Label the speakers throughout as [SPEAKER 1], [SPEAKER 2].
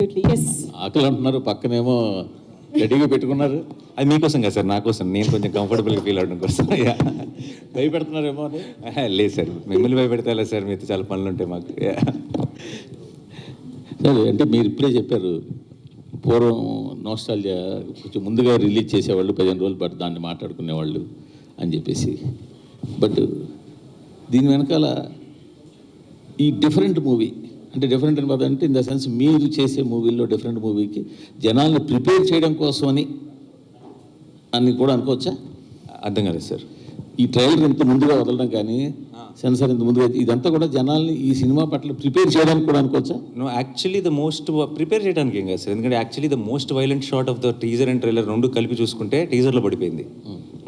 [SPEAKER 1] Absolutely, yes.
[SPEAKER 2] ఆకలి అంటున్నారు, పక్కనేమో రెడీగా పెట్టుకున్నారు.
[SPEAKER 3] అది మీకోసం కదా సార్, నా కోసం, నేను కొంచెం కంఫర్టబుల్గా ఫీల్ అవడం కోసం.
[SPEAKER 2] భయపెడుతున్నారేమో అని.
[SPEAKER 3] లేదు సార్, మిమ్మల్ని భయపెడతా సార్, మీతో చాలా పనులు ఉంటాయి మాకు.
[SPEAKER 2] సరే, అంటే మీరు ఇప్పుడే చెప్పారు పూర్వం నోస్టాల్జియా కొంచెం ముందుగా రిలీజ్ చేసేవాళ్ళు, 15 రోజులు పాటు దాన్ని మాట్లాడుకునేవాళ్ళు అని చెప్పేసి. బట్ దీని వెనకాల ఈ డిఫరెంట్ మూవీ అంటే డిఫరెంట్ అని అంటే ఇన్ ద సెన్స్ మీరు చేసే మూవీల్లో డిఫరెంట్ మూవీకి జనాలను ప్రిపేర్ చేయడం కోసమని అని కూడా అనుకోవచ్చా?
[SPEAKER 3] అర్థం కాలేదు సార్.
[SPEAKER 2] ఈ ట్రైలర్ ఇంత ముందుగా వదలడం కానీ సెన్సార్ ఇంత ముందుగా ఇదంతా కూడా జనాల్ని ఈ సినిమా పట్ల ప్రిపేర్ చేయడానికి కూడా అనుకోవచ్చా?
[SPEAKER 3] No, actually the most prepare చేయడానికి ఏం కాదు సార్, ఎందుకంటే actually the most violent shot of the teaser and trailer రెండు కలిపి చూసుకుంటే టీజర్లో పడిపోయింది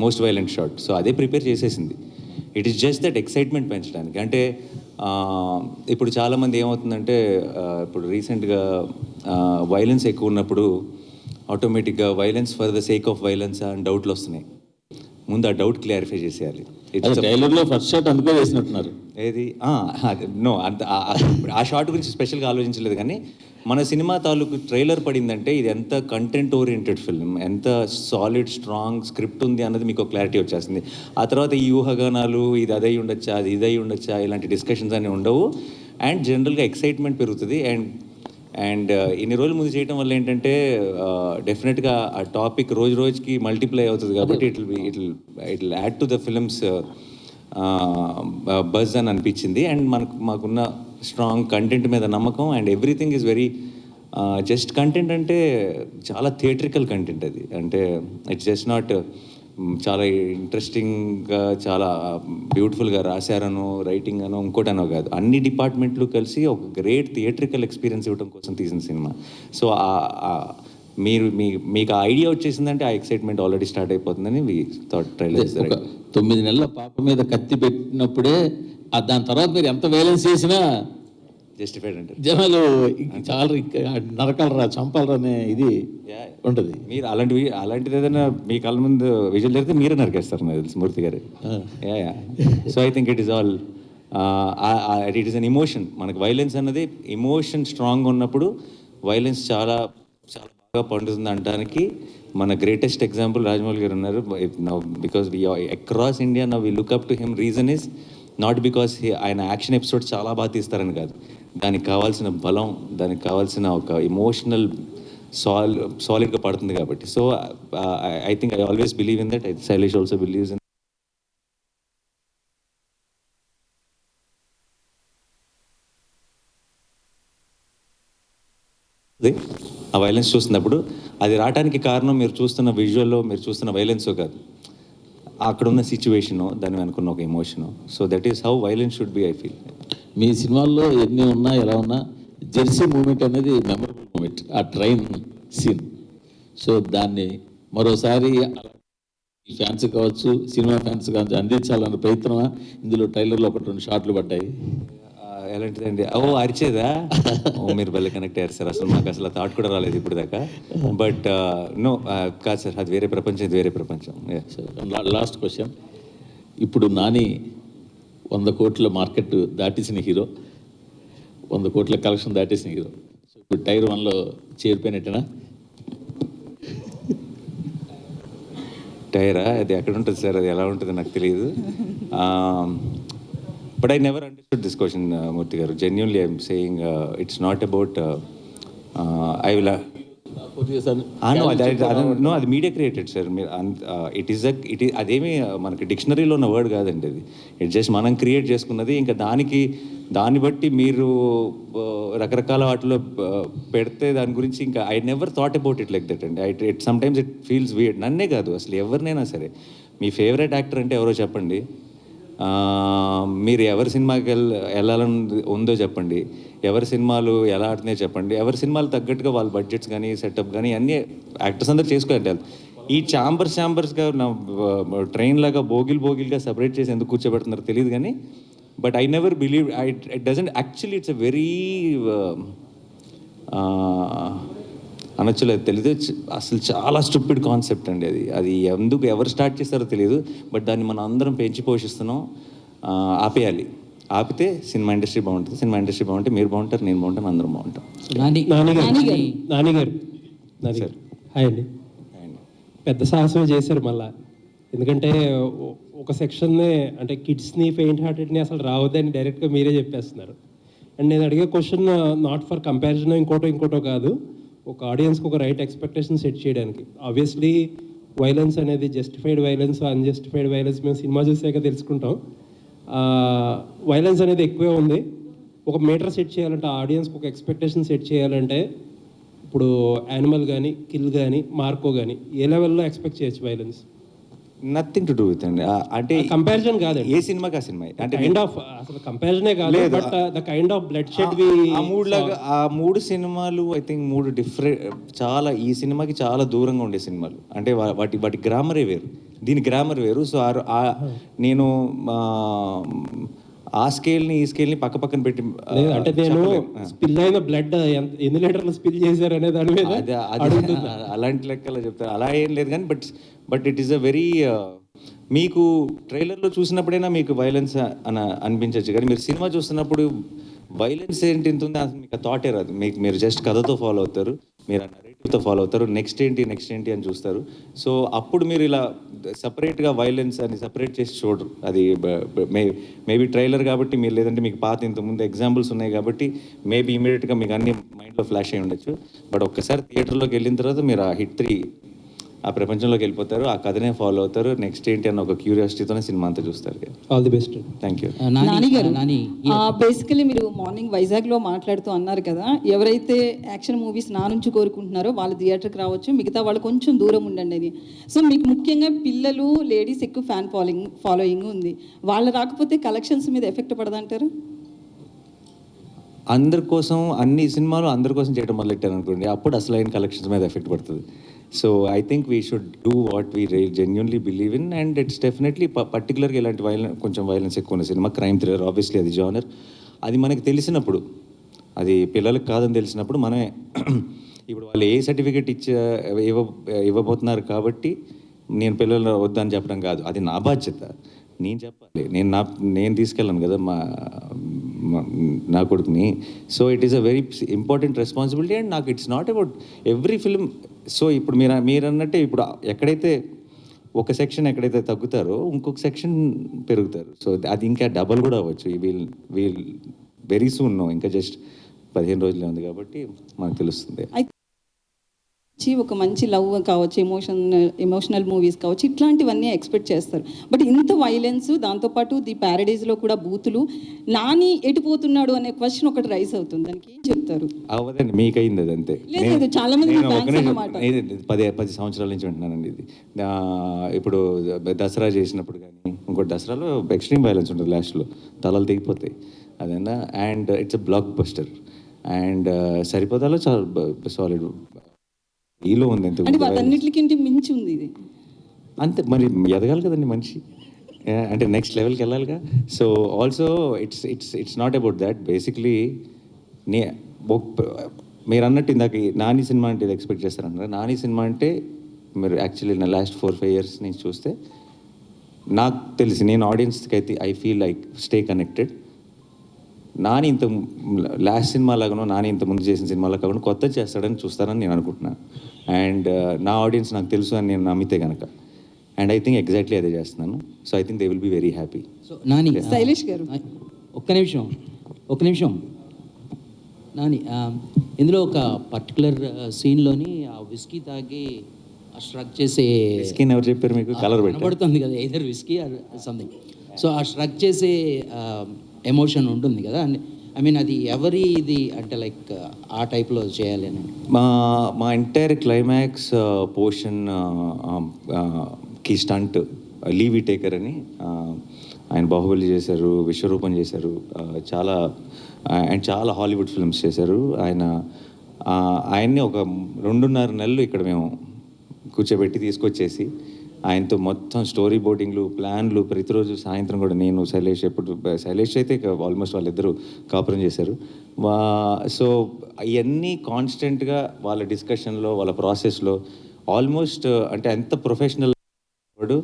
[SPEAKER 3] మోస్ట్ వైలెంట్ షాట్. సో అదే ప్రిపేర్ చేసేసింది. It is just that excitement పెంచడానికి. అంటే ఇప్పుడు చాలామంది ఏమవుతుందంటే ఇప్పుడు రీసెంట్గా వైలెన్స్ ఎక్కువ ఉన్నప్పుడు ఆటోమేటిక్గా violence for the sake of violence అని డౌట్లు వస్తున్నాయి. ముందు ఆ డౌట్ క్లారిఫై చేసేయాలి.
[SPEAKER 2] ట్రైలర్లో ఫస్ట్ షాట్ అందుకే వేసినట్టున్నారు.
[SPEAKER 3] ఏది నో, అంత ఆ షాట్ గురించి స్పెషల్గా ఆలోచించలేదు. కానీ మన సినిమా తాలూకు ట్రైలర్ పడిందంటే ఇది ఎంత కంటెంట్ ఓరియంటెడ్ ఫిల్మ్, ఎంత సాలిడ్ స్ట్రాంగ్ స్క్రిప్ట్ ఉంది అన్నది మీకు క్లారిటీ వచ్చేస్తుంది. ఆ తర్వాత ఈ ఊహాగానాలు ఇది అదై ఉండొచ్చా, అది ఇదై ఉండొచ్చా, ఇలాంటి డిస్కషన్స్ అన్నీ ఉండవు. అండ్ జనరల్గా ఎక్సైట్మెంట్ పెరుగుతుంది. అండ్ ఇన్ని రోజుల ముందు చేయడం వల్ల ఏంటంటే డెఫినెట్గా ఆ టాపిక్ రోజు రోజుకి మల్టిప్లై అవుతుంది. కాబట్టి it will add to the films buzz అని అనిపించింది. అండ్ మాకున్న స్ట్రాంగ్ కంటెంట్ మీద నమ్మకం. And everything is very just content అంటే చాలా థియేట్రికల్ కంటెంట్ అది. అంటే ఇట్స్ జస్ట్ నాట్ చాలా ఇంట్రెస్టింగ్గా చాలా బ్యూటిఫుల్గా రాశారనో రైటింగ్ అనో ఇంకోటనో కాదు, అన్ని డిపార్ట్మెంట్లు కలిసి ఒక గ్రేట్ థియేట్రికల్ ఎక్స్పీరియన్స్ ఇవ్వడం కోసం తీసిన సినిమా. సో మీకు ఆ ఐడియా వచ్చేసిందంటే ఆ ఎక్సైట్మెంట్ ఆల్రెడీ స్టార్ట్ అయిపోతుందని ట్రైలర్.
[SPEAKER 2] 9 నెలల పాప మీద కత్తి పెట్టినప్పుడే దాని తర్వాత మీరు ఎంత వైలెన్స్ చేసినా
[SPEAKER 3] జస్టిఫైడ్ అంటే
[SPEAKER 2] జనాలు చాలా నరకాలరా చంపాలరా అనే ఇది ఉంటుంది.
[SPEAKER 3] మీరు అలాంటిది ఏదైనా మీ కళ్ళ ముందు విజువల్ జరిగితే మీరే నరికేస్తారు నాకు తెలుసు మూర్తి గారు. So I think it is all it is an emotion. మనకు వైలెన్స్ అన్నది ఎమోషన్ స్ట్రాంగ్ ఉన్నప్పుడు వైలెన్స్ చాలా చాలా బాగా పండుతుంది అనడానికి మన గ్రేటెస్ట్ ఎగ్జాంపుల్ రాజమౌళి గారు ఉన్నారు. Because we across India now we look up to him. Reason is not because ఆయన యాక్షన్ ఎపిసోడ్ చాలా బాగా తీస్తారని కాదు, దానికి కావాల్సిన బలం, దానికి కావాల్సిన ఒక ఎమోషనల్ సాలిడ్గా పడుతుంది కాబట్టి. So I think I always believe in that. Shailesh also believes in. ఆ వైలెన్స్ చూస్తున్నప్పుడు అది రావడానికి కారణం మీరు చూస్తున్న విజువల్లో మీరు చూస్తున్న వైలెన్సో కాదు, అక్కడ ఉన్న సిచ్యువేషను, దాని వెనుకున్న ఒక emotion. So that is how violence should be, I feel.
[SPEAKER 2] మీ సినిమాల్లో ఎన్ని ఉన్నా ఎలా ఉన్నా జెర్సీ మూమెంట్ అనేది మెమరబుల్ మూమెంట్, ఆ ట్రైన్ సీన్. సో దాన్ని మరోసారి ఫ్యాన్స్ కావచ్చు, సినిమా ఫ్యాన్స్ కావచ్చు అందించాలన్న ప్రయత్నమా? ఇందులో ట్రైలర్లో 1-2 షాట్లు పడ్డాయి.
[SPEAKER 3] ఎలాంటిదండి? అరిచేదా? మీరు భలే కనెక్ట్ అయ్యారు సార్. అసలు మాకు అసలు థాట్ కూడా రాలేదు ఇప్పుడు దాకా. బట్ నో, కాదు సార్, అది వేరే ప్రపంచం, ఇది వేరే ప్రపంచం.
[SPEAKER 2] Last question. ఇప్పుడు నాని 100 కోట్ల మార్కెట్ దాటేసిన హీరో, 100 కోట్ల కలెక్షన్ దాటేసిన హీరో. సో ఇప్పుడు టైర్ 1లో చేరిపోయినట్టేనా?
[SPEAKER 3] టైరా? అది ఎక్కడ ఉంటుంది సార్, అది ఎలా ఉంటుంది నాకు తెలియదు. But I never understood this question, Murthy garu. Genuinely, I'm saying it's not about. I will. No, అది media created sir. It is అదేమి మనకి డిక్షనరీలో ఉన్న వర్డ్ కాదండి అది. ఇట్ జస్ట్ మనం క్రియేట్ చేసుకున్నది. ఇంకా దాన్ని బట్టి మీరు రకరకాల వాటిలో పెడితే దాని గురించి ఇంకా I never thought about it like that అండి. It sometimes it feels weird. నన్నే కాదు, అసలు ఎవరినైనా సరే, మీ ఫేవరెట్ యాక్టర్ అంటే ఎవరో చెప్పండి, మీరు ఎవరి సినిమాకి వెళ్ళాలని ఉందో చెప్పండి, ఎవరి సినిమాలు ఎలా ఆడుతున్నాయో చెప్పండి, ఎవరి సినిమాలు తగ్గట్టుగా వాళ్ళ బడ్జెట్స్ కానీ సెటప్ కానీ అన్నీ యాక్టర్స్ అందరూ చేసుకోవాలి. ఈ ఛాంబర్స్గా నా ట్రైన్ లాగా బోగిల్గా సపరేట్ చేసి ఎందుకు కూర్చోబెడుతున్నారో తెలియదు కానీ, but I never believe it doesn't actually it's a very అనొచ్చులేదు తెలీదు, అసలు చాలా స్టూపిడ్ కాన్సెప్ట్ అండి అది ఎవరు స్టార్ట్ చేస్తారో తెలియదు. బట్ దాన్ని మనం అందరం పెంచి పోషిస్తున్నాం. ఆపేయాలి. ఆపితే సినిమా ఇండస్ట్రీ బాగుంటుంది, సినిమా ఇండస్ట్రీ బాగుంటే మీరు బాగుంటారు, నేను బాగుంటాను, అందరం బాగుంటాం.
[SPEAKER 1] నానిగారు హాయ్ అండి. పెద్ద సాహసమే చేశారు మళ్ళా. ఎందుకంటే ఒక సెక్షన్నే అంటే కిడ్స్ని పెయింట్ హార్టెడ్ని అసలు రావద్దని డైరెక్ట్గా మీరే చెప్పేస్తున్నారు. అండ్ నేను అడిగే క్వశ్చన్ నాట్ ఫర్ కంపారిజన్ ఇంకోటో కాదు, ఒక ఆడియన్స్కి ఒక రైట్ ఎక్స్పెక్టేషన్ సెట్ చేయడానికి. ఆబ్వియస్లీ వైలెన్స్ అనేది జస్టిఫైడ్ వైలెన్స్ అన్జస్టిఫైడ్ వైలెన్స్ మేము సినిమా చూసాక తెలుసుకుంటాం. వైలెన్స్ అనేది ఎక్కువే ఉంది. ఒక మీటర్ సెట్ చేయాలంటే ఆడియన్స్కి ఒక ఎక్స్పెక్టేషన్ సెట్ చేయాలంటే ఇప్పుడు యానిమల్ కానీ కిల్ కానీ మార్కో కానీ ఏ లెవెల్లో ఎక్స్పెక్ట్ చేయొచ్చు violence?
[SPEAKER 3] Nothing to do with అండి. అంటే
[SPEAKER 1] కంపారిజన్ కాదు,
[SPEAKER 3] ఏ సినిమాకి ఆ సినిమా అంటే
[SPEAKER 1] కైండ్ ఆఫ్ అసలు కంపారిజనే కాదు, but the kind of bloodshed we
[SPEAKER 3] ఆ మూడు లాగా ఆ మూడు సినిమాలు ఐ థింక్ మూడు డిఫరెంట్, చాలా ఈ సినిమాకి చాలా దూరంగా ఉండే సినిమాలు. అంటే వాటి గ్రామరే వేరు, దీని గ్రామర్ వేరు. సో నేను ఆ స్కేల్ని ఈ స్కేల్ని పక్క పక్కన పెట్టి
[SPEAKER 1] అంటే నేను స్పిల్ అయిన బ్లడ్ ఎన్ని లీటర్లు స్పిల్ చేశారు అనే దాని మీద
[SPEAKER 3] అలాంటి లెక్కలో చెప్తారు. అలా ఏం లేదు కానీ but it is a very, మీకు ట్రైలర్లో చూసినప్పుడైనా మీకు వైలెన్స్ అనిపించవచ్చు, కానీ మీరు సినిమా చూస్తున్నప్పుడు వైలెన్స్ ఏంటి ఇంత ఉంది అసలు మీకు థాటే రాదు. మీరు జస్ట్ కథతో ఫాలో అవుతారు, మీరు ఆ నరేటివ్తో ఫాలో అవుతారు, నెక్స్ట్ ఏంటి అని చూస్తారు. సో అప్పుడు మీరు ఇలా సపరేట్గా వైలెన్స్ అని సపరేట్ చేసి చూడరు. అది మేబీ ట్రైలర్ కాబట్టి మీరు, లేదంటే మీకు పాత ఇంతకుముందు ఎగ్జాంపుల్స్ ఉన్నాయి కాబట్టి మేబీ ఇమీడియట్గా మీకు అన్ని మైండ్లో ఫ్లాష్ అయి ఉండొచ్చు. బట్ ఒక్కసారి థియేటర్లోకి వెళ్ళిన తర్వాత మీరు ఆ హిట్ 3 ఆ ప్రపంచంలోకి వెళ్ళిపోతారు, ఆ కథనే ఫాలో అవుతారు, నెక్స్ట్ ఏంటి అన్న ఒక క్యూరియాసిటీతోనే సినిమా అంతా చూస్తారు.
[SPEAKER 1] All the best.
[SPEAKER 3] Thank you.
[SPEAKER 4] Basically మీరు మార్నింగ్ వైజాగ్లో మాట్లాడుతూ అన్నారు కదా, ఎవరైతే యాక్షన్ మూవీస్ నా నుంచి కోరుకుంటున్నారో వాళ్ళు థియేటర్కి రావచ్చు, మిగతా వాళ్ళు కొంచెం దూరం ఉండండి అని. సో మీకు ముఖ్యంగా పిల్లలు, లేడీస్ ఎక్కువ ఫ్యాన్ ఫాలోయింగ్ ఉంది, వాళ్ళు రాకపోతే కలెక్షన్స్ మీద ఎఫెక్ట్ పడదంటారు?
[SPEAKER 3] అందరి కోసం అన్ని సినిమాలు అందరి కోసం చేయడం మొదలెట్టారు అనుకోండి, అప్పుడు అసలైన కలెక్షన్స్ మీద ఎఫెక్ట్ పడుతుంది. So I think we should do what we genuinely believe in, and it's definitely పర్టికులర్గా ఇలాంటి కొంచెం వైలెన్స్ ఎక్కువ ఉన్న సినిమా క్రైమ్ థ్రిల్లర్, ఆబ్వియస్లీ అది జానర్. అది మనకి తెలిసినప్పుడు, అది పిల్లలకు కాదని తెలిసినప్పుడు మనమే ఇప్పుడు వాళ్ళు ఏ సర్టిఫికేట్ ఇవ్వబోతున్నారు కాబట్టి నేను పిల్లలు వద్దని చెప్పడం కాదు, అది నా బాధ్యత, నేను చెప్పాలి, నేను తీసుకెళ్ళాను కదా నా కొడుకుని. So it is a very important responsibility, and నాకు it's not about every film. So ఇప్పుడు మీరు అన్నట్టే, ఇప్పుడు ఎక్కడైతే ఒక సెక్షన్ ఎక్కడైతే తగ్గుతారో ఇంకొక సెక్షన్ పెరుగుతారు. సో అది ఇంకా డబల్ కూడా అవ్వచ్చు. వీల్ వెరీ సూన్ నో, ఇంకా జస్ట్ 15 రోజులే ఉంది కాబట్టి మనకు తెలుస్తుంది.
[SPEAKER 4] ఒక మంచి లవ్ కావచ్చు, ఎమోషనల్ మూవీస్ కావచ్చు, ఇట్లాంటివన్నీ ఎక్స్పెక్ట్ చేస్తారు. బట్ ఇంత వైలెన్స్, దాంతోపాటు ది ప్యారడైజ్లో కూడా బూతులు, నాని ఎటుపోతున్నాడు అనే క్వశ్చన్ ఒకటి రైస్ అవుతుంది, దానికి ఏం చెప్తారు?
[SPEAKER 3] అవ్వదండి, మీకైంది అది అంతే.
[SPEAKER 4] లేదు, చాలా మంది
[SPEAKER 3] 10 సంవత్సరాల నుంచి ఉంటున్నానండి ఇది. ఇప్పుడు దసరా చేసినప్పుడు కానీ ఇంకోటి దసరాలో ఎక్స్ట్రీమ్ వైలెన్స్ ఉంటుంది, లాస్ట్లో తలలు తెగిపోతాయి అదన్నా, and it's a blockbuster, and సరిపోతాలో చాలా సాలిడ్ ఈలో ఉంది.
[SPEAKER 4] అన్నిటికంటే మించి ఉంది ఇది
[SPEAKER 3] అంతే. మరి ఎదగాలి కదండి మనిషి, అంటే నెక్స్ట్ లెవెల్కి వెళ్ళాలిగా. So also it's not about that. Basically మీరు అన్నట్టు ఇందాక నాని సినిమా అంటే ఇది ఎక్స్పెక్ట్ చేస్తారన్నారు. నాని సినిమా అంటే మీరు యాక్చువల్లీ నా లాస్ట్ 4-5 years నుంచి చూస్తే నాకు తెలిసి, నేను ఆడియన్స్కి అయితే I feel like stay connected. Nani ఇంత లాస్ట్ సినిమా లాగానో, నాని ఇంత ముందు చేసిన సినిమాలో కాకుండా కొత్త చేస్తాడని చూస్తారని నేను అనుకుంటున్నాను. అండ్ నా ఆడియన్స్ నాకు తెలుసు అని నేను నమ్మితే కనుక, అండ్ ఐ థింక్ ఎగ్జాక్ట్లీ అదే చేస్తున్నాను. So I think they will be very happy.
[SPEAKER 5] So Nani,
[SPEAKER 4] Shailesh గారు
[SPEAKER 5] ఒక్క నిమిషం నాని, ఇందులో ఒక పర్టికులర్ సీన్లోని ఆ విస్కీ తాగి ఆ స్ట్రక్ చేసే
[SPEAKER 3] స్కిన్ ఎవరు చెప్పారు మీకు? కలర్
[SPEAKER 5] పడుతుంది కదా, either whisky or something. So ఆ స్ట్రక్ చేసే ఎమోషన్ ఉంటుంది కదా, ఐ మీన్ అది ఇది అంటే లైక్ ఆ టైప్లో చేయాలి అని.
[SPEAKER 3] మా ఎంటైర్ క్లైమాక్స్ పోర్షన్ కి స్టంట్ లీవీ టేకర్ అని ఆయన బాహుబలి చేశారు, విశ్వరూపం చేశారు, చాలా హాలీవుడ్ ఫిల్మ్స్ చేశారు. ఆయన్ని ఒక 2.5 నెలలు ఇక్కడ మేము కూర్చోబెట్టి తీసుకొచ్చేసి ఆయనతో మొత్తం స్టోరీ బోర్డింగ్లు, ప్లాన్లు, ప్రతిరోజు సాయంత్రం కూడా నేను, శైలేష్ అయితే ఆల్మోస్ట్ వాళ్ళిద్దరూ కాపురం చేశారు. సో ఇవన్నీ కాన్స్టెంట్గా వాళ్ళ డిస్కషన్లో, వాళ్ళ ప్రాసెస్లో ఆల్మోస్ట్ అంటే ఎంత ప్రొఫెషనల్ వాడు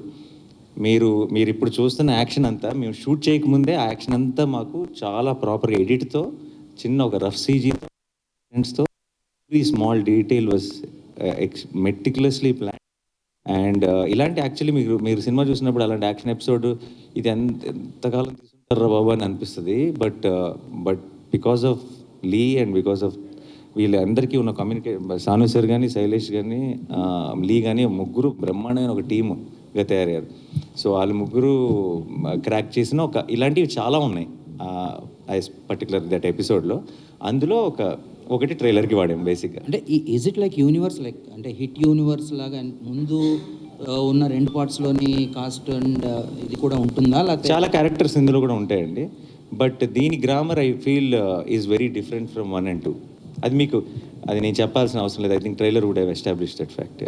[SPEAKER 3] మీరు ఇప్పుడు చూస్తున్న యాక్షన్ అంతా మేము షూట్ చేయకముందే ఆ యాక్షన్ అంతా మాకు చాలా ప్రాపర్గా ఎడిట్తో చిన్న ఒక రఫ్ సీజీతో very small detail was meticulously plan. And ఇలాంటి యాక్చువల్లీ మీరు సినిమా చూసినప్పుడు అలాంటి యాక్షన్ ఎపిసోడ్ ఇది ఎంతకాలం తీసుకుంటారా బాబు అని అనిపిస్తుంది. But because of Lee and because of వీళ్ళందరికీ ఉన్న సాను సార్ కానీ, శైలేష్ కానీ, లీ కానీ ముగ్గురు బ్రహ్మాండమైన ఒక టీమ్గా తయారయ్యారు. సో వాళ్ళు ముగ్గురు క్రాక్ చేసిన ఇలాంటివి చాలా ఉన్నాయి పర్టికులర్ దట్ ఎపిసోడ్లో. అందులో ఒకటి ట్రైలర్కి వాడాం బేసిక్గా.
[SPEAKER 5] అంటే is it like universe, like అంటే హిట్ యూనివర్స్ లాగా ముందు ఉన్న 2 పార్ట్స్లోని కాస్ట్ అండ్ ఇది కూడా ఉంటుందా? లేకపోతే
[SPEAKER 3] చాలా క్యారెక్టర్స్ ఇందులో కూడా ఉంటాయండి. బట్ దీని grammar I feel is very different from 1 and 2. అది నేను చెప్పాల్సిన అవసరం లేదు. I think trailer would have establish that fact.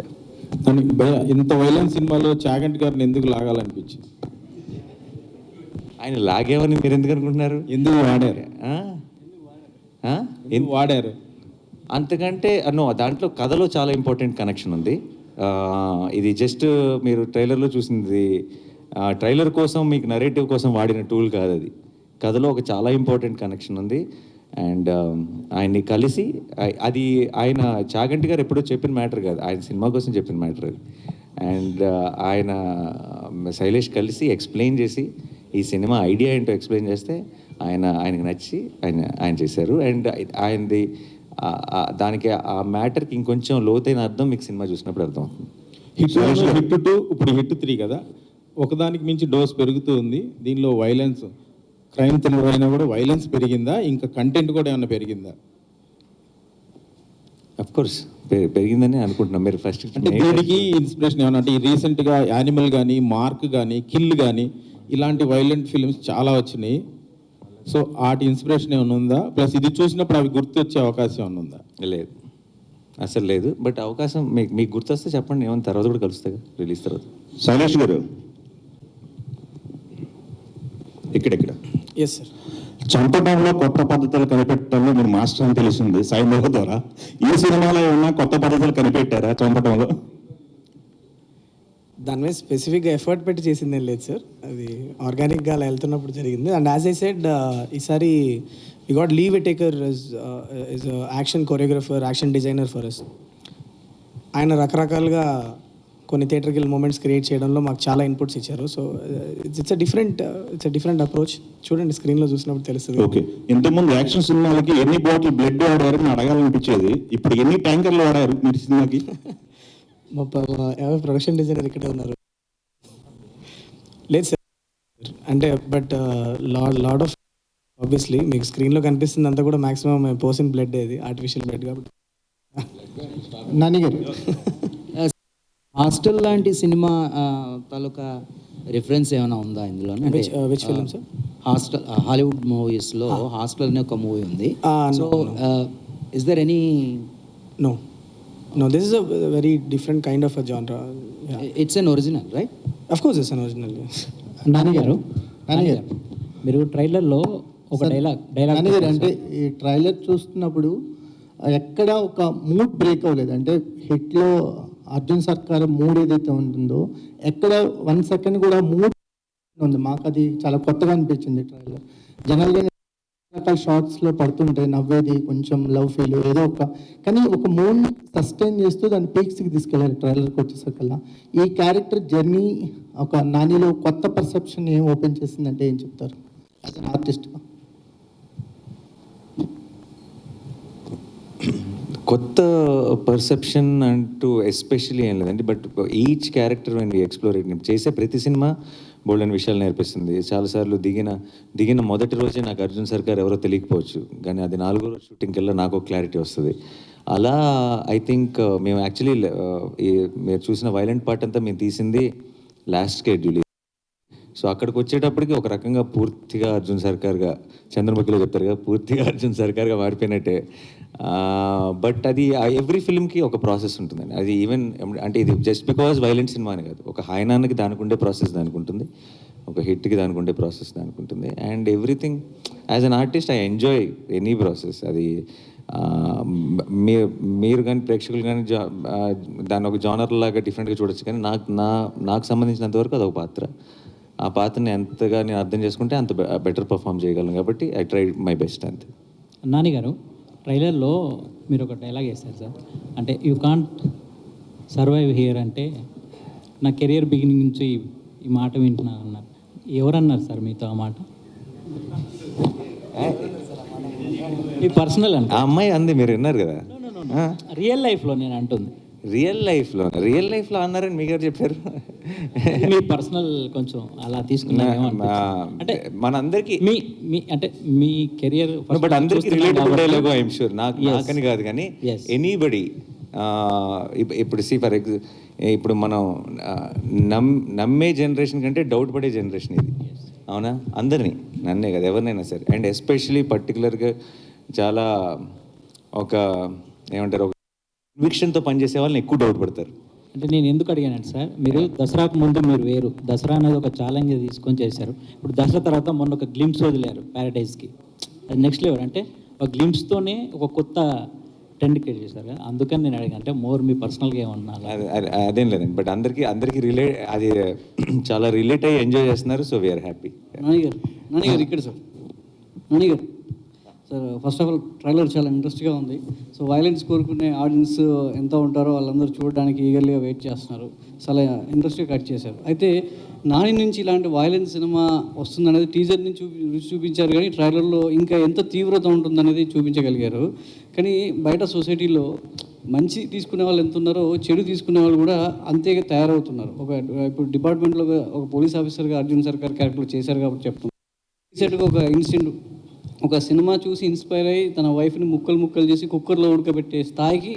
[SPEAKER 6] ఇంత వైలెన్స్ సినిమాలో చాగంటి గారిని ఎందుకు లాగాలనిపించింది?
[SPEAKER 3] ఆయన లాగేవని మీరు ఎందుకు అనుకుంటున్నారు?
[SPEAKER 6] ఎందుకు వాడారు?
[SPEAKER 3] ఎందుకు
[SPEAKER 6] వాడారు
[SPEAKER 3] అంతకంటే దాంట్లో కథలో చాలా ఇంపార్టెంట్ కనెక్షన్ ఉంది. ఇది జస్ట్ మీరు ట్రైలర్లో చూసింది ట్రైలర్ కోసం మీకు నరేటివ్ కోసం వాడిన టూల్ కాదు. అది కథలో ఒక చాలా ఇంపార్టెంట్ కనెక్షన్ ఉంది. అండ్ ఆయన్ని కలిసి అది ఆయన చాగంటి గారు ఎప్పుడో చెప్పిన మ్యాటర్ కాదు, ఆయన సినిమా కోసం చెప్పిన మ్యాటర్ అది. అండ్ ఆయన శైలేష్ కలిసి ఎక్స్ప్లెయిన్ చేసి ఈ సినిమా ఐడియా ఏంటో ఎక్స్ప్లెయిన్ చేస్తే ఆయనకి నచ్చి ఆయన చేశారు. అండ్ ఆయనది దానికి ఆ మ్యాటర్కి ఇంకొంచెం లోతైన అర్థం మీకు సినిమా చూసినప్పుడు అర్థం అవుతుంది.
[SPEAKER 6] హిట్ 2 ఇప్పుడు హిట్ 3 కదా, ఒకదానికి మించి డోస్ పెరుగుతూ ఉంది. దీనిలో వైలెన్స్, క్రైమ్ థ్రిల్లర్ అయినా కూడా వైలెన్స్ పెరిగిందా? ఇంకా కంటెంట్ కూడా ఏమైనా పెరిగిందా?
[SPEAKER 3] అఫ్ కోర్స్ పెరిగిందని అనుకుంటున్నాం. మీరు ఫస్ట్
[SPEAKER 6] అంటే దీనికి ఇన్స్పిరేషన్ ఏమన్నా అంటే రీసెంట్గా యానిమల్ కానీ, మార్క్ కానీ, కిల్ కానీ ఇలాంటి వైలెంట్ ఫిల్మ్స్ చాలా వచ్చినాయి. సో వాటి ఇన్స్పిరేషన్ ఏమైనా ఉందా? ప్లస్ ఇది చూసినప్పుడు అవి గుర్తొచ్చే అవకాశం ఏమైనా ఉందా?
[SPEAKER 3] లేదు, అసలు లేదు. బట్ అవకాశం మీకు గుర్తొస్తే చెప్పండి, ఏమైనా తర్వాత కూడా కలుస్తాగా రిలీజ్ తర్వాత.
[SPEAKER 7] శైలేష్ గారు ఇక్కడ
[SPEAKER 8] ఎస్ సార్,
[SPEAKER 7] చంపడంలో కొత్త పద్ధతులు కనిపెట్టడంలో మీరు మాస్టర్ అని తెలిసింది సైన్బాబు ద్వారా. ఈ సినిమాలో ఏమన్నా కొత్త పద్ధతులు కనిపెట్టారా చంపడంలో?
[SPEAKER 8] దాని మీద స్పెసిఫిక్గా ఎఫర్ట్ పెట్టి చేసిందేం లేదు సార్, అది ఆర్గానిక్గా అలా వెళ్తున్నప్పుడు జరిగింది. అండ్ యాజ్ ఐ సెడ్, ఈసారి we got Lee Whittaker is action choreographer, action designer for us. ఆయన రకరకాలుగా కొన్ని థియేటర్కిల్ మూమెంట్స్ క్రియేట్ చేయడంలో మాకు చాలా ఇన్పుట్స్ ఇచ్చారు. So it's different approach. చూడండి, స్క్రీన్లో చూసినప్పుడు తెలుస్తుంది.
[SPEAKER 7] ఓకే, ఇంతకుముందు యాక్షన్ సినిమాలకి ఎన్ని బాటిల్ బ్లడ్ వాడారని అడగాలనిపించేది, ఇప్పుడు ఎన్ని ట్యాంకర్లు వాడారు మీరు సినిమాకి?
[SPEAKER 8] మా ప్రొడక్షన్ డిజైనర్ ఇక్కడే ఉన్నారు. లేదు సార్, అంటే బట్ లాడ్ ఆఫ్ ఆబ్వియస్లీ మీకు స్క్రీన్లో కనిపిస్తుంది అంతా కూడా మ్యాక్సిమం పోసిన బ్లడ్, అది ఆర్టిఫిషియల్ బ్లడ్ కాబట్టి.
[SPEAKER 6] నాని గారు,
[SPEAKER 5] హాస్టల్ లాంటి సినిమా తాలూకా రిఫరెన్స్ ఏమైనా ఉందా ఇందులో?
[SPEAKER 8] Which film sir?
[SPEAKER 5] Hostel, Hollywood మూవీస్లో హాస్టల్ అనే ఒక మూవీ ఉంది. So is there any?
[SPEAKER 8] No, this is a very different kind of a genre. Yeah.
[SPEAKER 5] It's an original, right?
[SPEAKER 8] Of course it's an original, yes.
[SPEAKER 9] Nani గారు మీరు ట్రైలర్లో ఒక dialogue
[SPEAKER 10] గారు అంటే ఈ ట్రైలర్ చూస్తున్నప్పుడు ఎక్కడ ఒక మూడ్ బ్రేక్ అవ్వలేదు. అంటే హిట్లో అర్జున్ సర్కార్ మూడ్ ఏదైతే ఉంటుందో ఎక్కడ 1 సెకండ్ కూడా మూడ్ ఉంది. మాకు అది చాలా కొత్తగా అనిపించింది ట్రైలర్. జనరల్గా రకాల షార్ట్స్లో పడుతుంటే నవ్వేది, కొంచెం లవ్ ఫీల్ ఏదో కానీ ఒక మూడ్ సస్టైన్ చేస్తూ దాన్ని పీక్స్కి తీసుకెళ్ళారు ట్రైలర్కి వచ్చేసరికల్లా. ఈ క్యారెక్టర్ జర్నీ ఒక నానిలో కొత్త పర్సెప్షన్ ఏం ఓపెన్ చేసిందంటే ఏం చెప్తారు యాజ్ అన్ ఆర్టిస్ట్గా?
[SPEAKER 3] కొత్త పర్సెప్షన్ అంటూ ఎస్పెషలీ ఏం లేదండి. But each character when we explore చేసే ప్రతి సినిమా బోల్డెన్ విషయాలు నేర్పిస్తుంది. చాలాసార్లు దిగిన మొదటి రోజే నాకు అర్జున్ సర్కార్ ఎవరో తెలియకపోవచ్చు, కానీ అది 4వ రోజు షూటింగ్కి వెళ్ళా నాకు ఒక క్లారిటీ వస్తుంది. అలా ఐ థింక్ మేము యాక్చువల్లీ మీరు చూసిన వైలెంట్ పార్ట్ అంతా మేము తీసింది లాస్ట్ షెడ్యూల్. సో అక్కడికి వచ్చేటప్పటికి ఒక రకంగా పూర్తిగా అర్జున్ సర్కార్గా, చంద్రముఖిలో చెప్తారు కదా, పూర్తిగా అర్జున్ సర్కార్గా మారిపోయినట్టే. బట్ అది ఎవ్రీ ఫిల్మ్కి ఒక ప్రాసెస్ ఉంటుందండి. అది ఈవెన్ అంటే ఇది జస్ట్ బికాజ్ వైలెంట్ సినిమా అని కాదు, ఒక హాయనానికి దానికి ఉండే ప్రాసెస్ దానికి ఉంటుంది, ఒక హిట్కి దానికి ఉండే ప్రాసెస్ దానికి ఉంటుంది. And everything as an artist I enjoy any process. అది మీరు కానీ ప్రేక్షకులు కానీ దాన్ని ఒక జానర్ లాగా డిఫరెంట్గా చూడొచ్చు, కానీ నాకు సంబంధించినంత వరకు అదొక పాత్ర. ఆ పాత్రని ఎంతగా నేను అర్థం చేసుకుంటే అంత బెటర్ పర్ఫామ్ చేయగలను, కాబట్టి ఐ ట్రై మై బెస్ట్ అంతే.
[SPEAKER 9] నాని గారు, ట్రైలర్లో మీరు ఒక డైలాగ్ వేస్తారు సార్, అంటే యూ కాంట్ సర్వైవ్ హియర్ అంటే నా కెరియర్ బిగినింగ్ నుంచి ఈ మాట వింటున్నా అన్నారు. ఎవరన్నారు సార్ మీతో ఆ మాట? ఈ పర్సనల్ అంటే
[SPEAKER 3] ఆ అమ్మాయి అంది, మీరు విన్నారు కదా.
[SPEAKER 9] రియల్ లైఫ్లో నేను అంటుంది.
[SPEAKER 3] రియల్ లైఫ్లో అన్నారని మీ గారు చెప్పారు.
[SPEAKER 9] మీ పర్సనల్ కొంచెం అలా తీసుకున్నాను అంటే
[SPEAKER 3] మనందరికీ
[SPEAKER 9] మీ అంటే మీ కెరియర్
[SPEAKER 3] బట్ అందరికీ రిలేటబుల్ డైలాగ్ ఐఎమ్ షూర్. నాకని కాదు కానీ ఎనీబడి ఇప్పుడు ఇప్పుడు మనం నమ్మే జనరేషన్ కంటే డౌట్ పడే జనరేషన్ ఇది, అవునా? అందరినీ, నన్నే కదా, ఎవరినైనా సరే. అండ్ ఎస్పెషలీ పర్టికులర్గా చాలా ఒక ఏమంటారు, ఒక కన్విక్షన్తో పనిచేసే వాళ్ళని ఎక్కువ డౌట్ పడతారు.
[SPEAKER 9] అంటే నేను ఎందుకు అడిగానంటే సార్, మీరు దసరాకు ముందు మీరు వేరు, దసరా అనేది ఒక ఛాలెంజ్ తీసుకొని చేశారు. ఇప్పుడు దసరా తర్వాత మొన్న ఒక గ్లిమ్స్ వదిలేరు ప్యారడైజ్కి, అది నెక్స్ట్ లెవెల్. అంటే ఒక గ్లిమ్స్తోనే ఒక కొత్త ట్రెండ్ క్రియేట్ చేశారు కదా, అందుకని నేను అడిగాను. అంటే మోర్ మీ పర్సనల్గా ఏమన్నా
[SPEAKER 3] అదేం లేదండి, బట్ అందరికీ అది చాలా రిలేట్ అయ్యి ఎంజాయ్ చేస్తున్నారు. So we are happy.
[SPEAKER 11] నాని గారు ఇక్కడ సార్. నాని గారు sir, first of all trailer చాలా ఇంట్రెస్ట్గా ఉంది. సో వైలెన్స్ కోరుకునే ఆడియన్స్ ఎంత ఉంటారో వాళ్ళందరూ చూడడానికి ఈగర్లీగా వెయిట్ చేస్తున్నారు. చాలా ఇంట్రెస్ట్గా కట్ చేశారు. అయితే నాని నుంచి ఇలాంటి వైలెన్స్ సినిమా వస్తుందనేది టీజర్ నుంచి చూపించారు, కానీ ట్రైలర్లో ఇంకా ఎంత తీవ్రత ఉంటుందనేది చూపించగలిగారు. కానీ బయట సొసైటీలో మంచి తీసుకునే వాళ్ళు ఎంత ఉన్నారో చెడు తీసుకునే వాళ్ళు కూడా అంతేగా తయారవుతున్నారు. ఇప్పుడు డిపార్ట్మెంట్లో ఒక పోలీస్ ఆఫీసర్గా అర్జున్ సర్కార్ క్యారెక్టర్ చేశారు కాబట్టి చెప్తున్నాను. రీసెంట్గా ఒక ఇన్సిడెంట్, ఒక సినిమా చూసి ఇన్స్పైర్ అయ్యి తన వైఫ్ని ముక్కలు చేసి కుక్కర్లో ఉడకబెట్టే స్థాయికి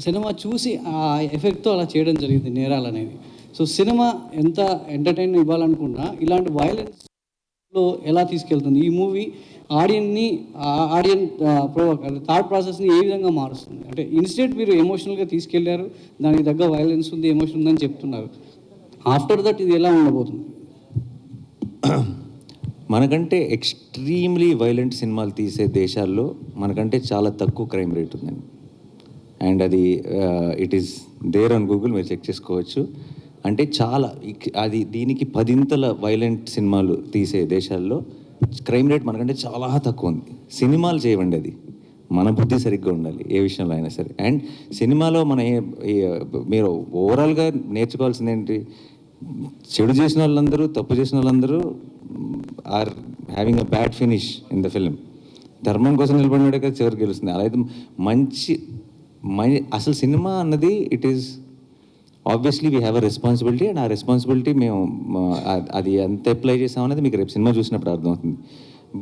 [SPEAKER 11] సినిమా చూసి ఆ ఎఫెక్ట్తో అలా చేయడం జరిగింది నేరాలు అనేది. సో సినిమా ఎంత ఎంటర్టైన్ ఇవ్వాలనుకున్నా ఇలాంటి వైలెన్స్లో ఎలా తీసుకెళ్తుంది ఈ మూవీ ఆడియన్ థాట్ ప్రాసెస్ని ఏ విధంగా మారుస్తుంది? అంటే ఇన్స్టెంట్ మీరు ఎమోషనల్గా తీసుకెళ్లారు, దానికి తగ్గ వైలెన్స్ ఉంది, ఎమోషన్ ఉందని చెప్తున్నారు. ఆఫ్టర్ దట్ ఇది ఎలా ఉండబోతుంది?
[SPEAKER 3] మనకంటే ఎక్స్ట్రీమ్లీ వైలెంట్ సినిమాలు తీసే దేశాల్లో మనకంటే చాలా తక్కువ క్రైమ్ రేట్ ఉందండి. అండ్ అది it is there on Google, మీరు చెక్ చేసుకోవచ్చు. అంటే చాలా దీనికి 10 వైలెంట్ సినిమాలు తీసే దేశాల్లో క్రైమ్ రేట్ మనకంటే చాలా తక్కువ ఉంది. సినిమాలు చేయవండి, అది మన బుద్ధి సరిగ్గా ఉండాలి ఏ విషయంలో అయినా సరే. అండ్ సినిమాలో మీరు ఓవరాల్గా నేర్చుకోవాల్సింది ఏంటి, చెడు చేసిన వాళ్ళందరూ, తప్పు చేసిన వాళ్ళందరూ are having a bad finish in the film. ధర్మం కోసం నిలబడినాడే కదా చివరికి గెలుస్తుంది. అలా అయితే అసలు సినిమా అన్నది it is obviously we have a responsibility. And ఆ రెస్పాన్సిబిలిటీ మేము అది ఎంత అప్లై చేసామనేది మీకు రేపు సినిమా చూసినప్పుడు అర్థమవుతుంది.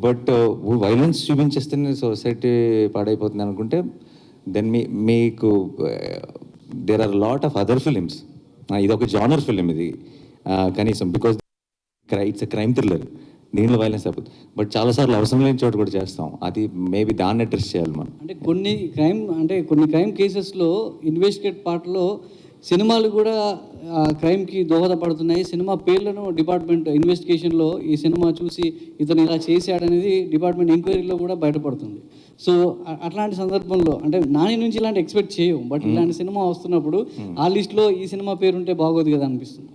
[SPEAKER 3] బట్ వైలెన్స్ చూపించేస్తేనే సొసైటీ పాడైపోతుంది అనుకుంటే దెన్ మీకు there are lot of other films. ఇది ఒక జానర్ ఫిలిం ఇది కనీసం, because it's a crime thriller, దీనిలో వైలెన్స్ అయిపోతుంది. బట్ చాలాసార్లు అవసరం లేని చోట కూడా చేస్తాం, అది మేబీ దాన్ని అడ్రస్ చేయాలి మనం.
[SPEAKER 11] అంటే కొన్ని క్రైమ్ కేసెస్లో ఇన్వెస్టిగేట్ పార్ట్లో సినిమాలు కూడా క్రైమ్కి దోహదపడుతున్నాయి. సినిమా పేర్లను డిపార్ట్మెంట్ ఇన్వెస్టిగేషన్లో ఈ సినిమా చూసి ఇతను ఇలా చేశాడనేది డిపార్ట్మెంట్ ఎంక్వైరీలో కూడా బయటపడుతుంది. సో అట్లాంటి సందర్భంలో అంటే నాని నుంచి ఇలాంటి ఎక్స్పెక్ట్ చేయము, బట్ ఇలాంటి సినిమా వస్తున్నప్పుడు ఆ లిస్ట్లో ఈ సినిమా పేరుంటే బాగోదు కదా అనిపిస్తుంది.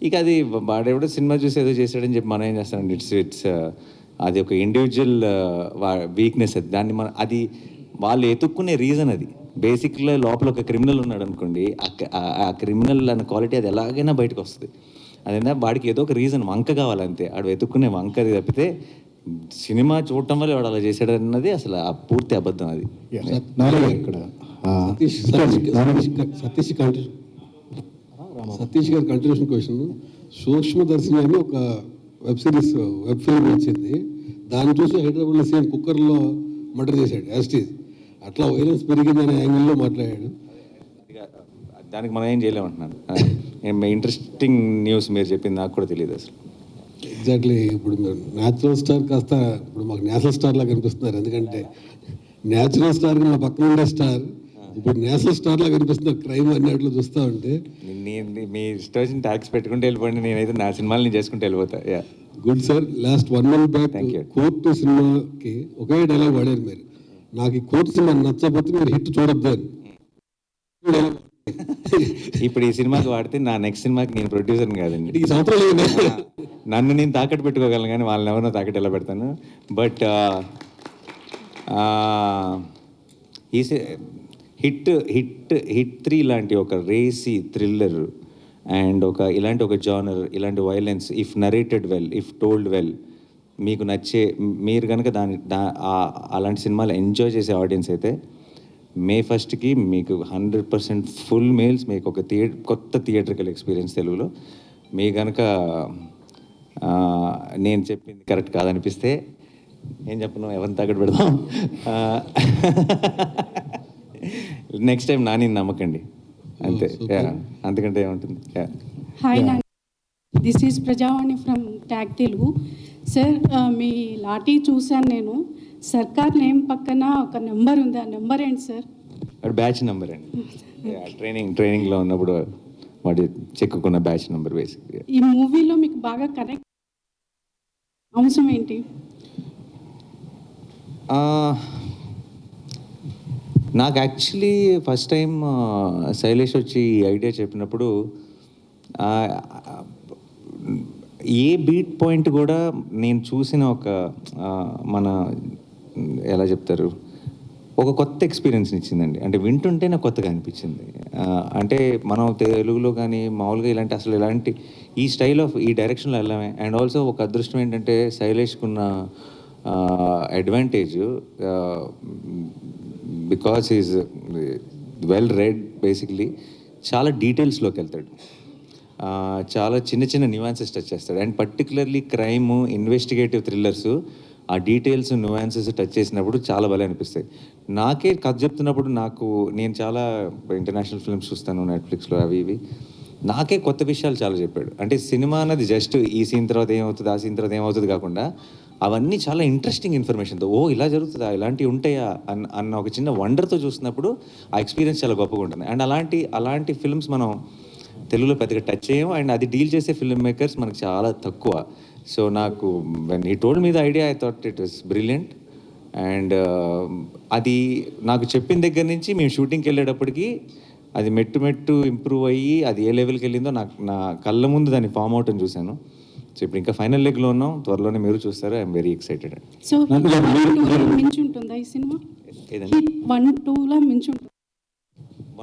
[SPEAKER 3] ఇక అది వాడెవడో సినిమా చూసి ఏదో చేశాడని చెప్పి మనం ఏం చేస్తామండి, ఇట్స్ అది ఒక ఇండివిజువల్ వీక్నెస్. అది అది వాళ్ళు ఎతుక్కునే రీజన్. అది బేసిక్గా లోపల ఒక క్రిమినల్ ఉన్నాడు అనుకోండి, ఆ క్రిమినల్ అన్న క్వాలిటీ అది ఎలాగైనా బయటకు వస్తుంది. అదేనా వాడికి ఏదో ఒక రీజన్, వంక కావాలంతే, ఆడు వెతుక్కునే వంక. అది తప్పితే సినిమా చూడటం వల్ల వాడు అలా చేశాడు అన్నది అసలు ఆ పూర్తి అబద్ధం. అది
[SPEAKER 12] ఇక్కడ సతీష్ గారి కంటిన్యూషన్ క్వశ్చన్, సూక్ష్మదర్శిని అని ఒక వెబ్ ఫిల్మ్ వచ్చింది, దాన్ని చూసి హైదరాబాద్లో సేమ్ కుక్కర్లో మర్డర్ చేశాడు యాస్టీజ్. అట్లా వైలెన్స్ పెరిగిందనే యాంగిల్లో మాట్లాడాడు.
[SPEAKER 3] దానికి మనం ఏం చేయలేమంటున్నాను. ఇంట్రెస్టింగ్ న్యూస్ మీరు చెప్పింది నాకు కూడా తెలియదు అసలు.
[SPEAKER 12] ఎగ్జాక్ట్లీ. ఇప్పుడు మీరు న్యాచురల్ స్టార్ కాస్త ఇప్పుడు మాకు నేషనల్ స్టార్ లాగా కనిపిస్తున్నారు. ఎందుకంటే న్యాచురల్ స్టార్ మా పక్కన ఉండే స్టార్ ఇప్పుడు నేషనల్ స్టార్ లాగా కనిపిస్తున్నారు క్రైమ్ అన్నట్లు చూస్తూ ఉంటే.
[SPEAKER 3] మీ ఇష్టం ట్యాక్స్ పెట్టుకుంటే వెళ్ళిపోండి, నేనైతే నా సినిమాలు నేను చేసుకుంటూ వెళ్ళిపోతా.
[SPEAKER 12] Good sir. Last 1 month back court సినిమాకి ఒకే డైలాగ్ వాడారు మీరు, నాకు ఈ కోర్టు సినిమా నచ్చకపోతే మీరు హిట్ చూడొద్దు అని.
[SPEAKER 3] ఇప్పుడు ఈ సినిమాకి వాడితే నా నెక్స్ట్ సినిమాకి నేను ప్రొడ్యూసర్ని కాదండి,
[SPEAKER 12] ఈ సంవత్సరం లేదు.
[SPEAKER 3] నన్ను నేను తాకట్టు పెట్టుకోగలను కానీ వాళ్ళని ఎవరినో తాకట్టు ఎలా పెడతాను. బట్ ఈ హిట్ హిట్ హిట్ 3 లాంటి ఒక రేసీ థ్రిల్లర్ అండ్ ఇలాంటి ఒక జానర్, ఇలాంటి violence, if narrated well, if told well, మీకు నచ్చే, మీరు కనుక అలాంటి సినిమాలు ఎంజాయ్ చేసే ఆడియన్స్ అయితే May 1st మీకు 100% ఫుల్ మీల్స్, మీకు ఒక కొత్త థియేట్రికల్ ఎక్స్పీరియన్స్ తెలుగులో. మీ కనుక నేను చెప్పింది కరెక్ట్ కాదనిపిస్తే ఏం చెప్పను, ఎవరిని తాకట్టు పెడదాం. నెక్స్ట్ టైం నాని నమ్మకండి అంతే, అంతకంటే ఏముంటుంది.
[SPEAKER 13] Hi Nani, this is Prajavani from tag Telugu. Sir, మీ లాఠీ చూశాను నేను. సర్కార్ నేమ్ పక్కన ఒక నెంబర్ ఉంది, ఆ నెంబర్ ఏంటి సార్?
[SPEAKER 3] వాడు బ్యాచ్ నెంబర్ అండి. ట్రైనింగ్లో ఉన్నప్పుడు వాడు చెక్కుకున్న బ్యాచ్ నెంబర్ బేసిక్గా.
[SPEAKER 13] ఈ మూవీలో మీకు బాగా కనెక్ట్ అంశం ఏంటి?
[SPEAKER 3] నాకు యాక్చువల్లీ ఫస్ట్ టైం శైలేష్ వచ్చి ఈ ఐడియా చెప్పినప్పుడు ఏ బీట్ పాయింట్ కూడా నేను చూసిన ఒక మన ఎలా చెప్తారు, ఒక కొత్త ఎక్స్పీరియన్స్ని ఇచ్చిందండి. అంటే వింటుంటే నాకు కొత్తగా అనిపించింది. అంటే మనం తెలుగులో కానీ మామూలుగా ఇలాంటి ఈ స్టైల్ ఆఫ్ ఈ డైరెక్షన్లో వెళ్ళామే. అండ్ ఆల్సో ఒక అదృష్టం ఏంటంటే శైలేష్కున్న advantage, because is well read basically, చాలా డీటెయిల్స్లోకి వెళ్తాడు, చాలా చిన్న చిన్న న్యూయాన్సెస్ టచ్ చేస్తాడు. And particularly crime, investigative thrillers, ఆ డీటెయిల్స్ న్యూయాన్సెస్ టచ్ చేసినప్పుడు చాలా భలే అనిపిస్తాయి. నాకే కథ చెప్తున్నప్పుడు నేను చాలా ఇంటర్నేషనల్ ఫిల్మ్స్ చూస్తాను నెట్ఫ్లిక్స్లో, అవి ఇవి. నాకే కొత్త విషయాలు చాలా చెప్పాడు. అంటే సినిమా అన్నది జస్ట్ ఈ సీన్ తర్వాత ఏమవుతుంది, ఆ సీన్ తర్వాత ఏమవుతుంది కాకుండా అవన్నీ చాలా ఇంట్రెస్టింగ్ ఇన్ఫర్మేషన్తో, ఓ ఇలా జరుగుతుందా, ఇలాంటివి ఉంటాయా అన్న ఒక చిన్న వండర్తో చూసినప్పుడు ఆ ఎక్స్పీరియన్స్ చాలా గొప్పగా ఉంటుంది. అండ్ అలాంటి ఫిల్మ్స్ మనం తెలుగులో పెద్దగా టచ్ చేయము. అండ్ అది డీల్ చేసే ఫిల్మ్ మేకర్స్ మనకు చాలా తక్కువ. సో నాకు when he told me the idea, I thought it was brilliant. And అది నాకు చెప్పిన దగ్గర నుంచి మేము షూటింగ్కి వెళ్ళేటప్పటికి అది మెట్టు ఇంప్రూవ్ అయ్యి అది ఏ లెవెల్కి వెళ్ళిందో నా కళ్ళ ముందు దాన్ని ఫామ్ అవుట్ అని చూశాను. సో ఇప్పుడు ఇంకా ఫైనల్ లెగ్లో ఉన్నాం, త్వరలోనే మీరు చూస్తారు. I'm very excited.
[SPEAKER 13] సో మించి ఉంటుందా ఈ సినిమా?
[SPEAKER 3] ఏదండి
[SPEAKER 13] 1-2లా మించి ఉంటుంది?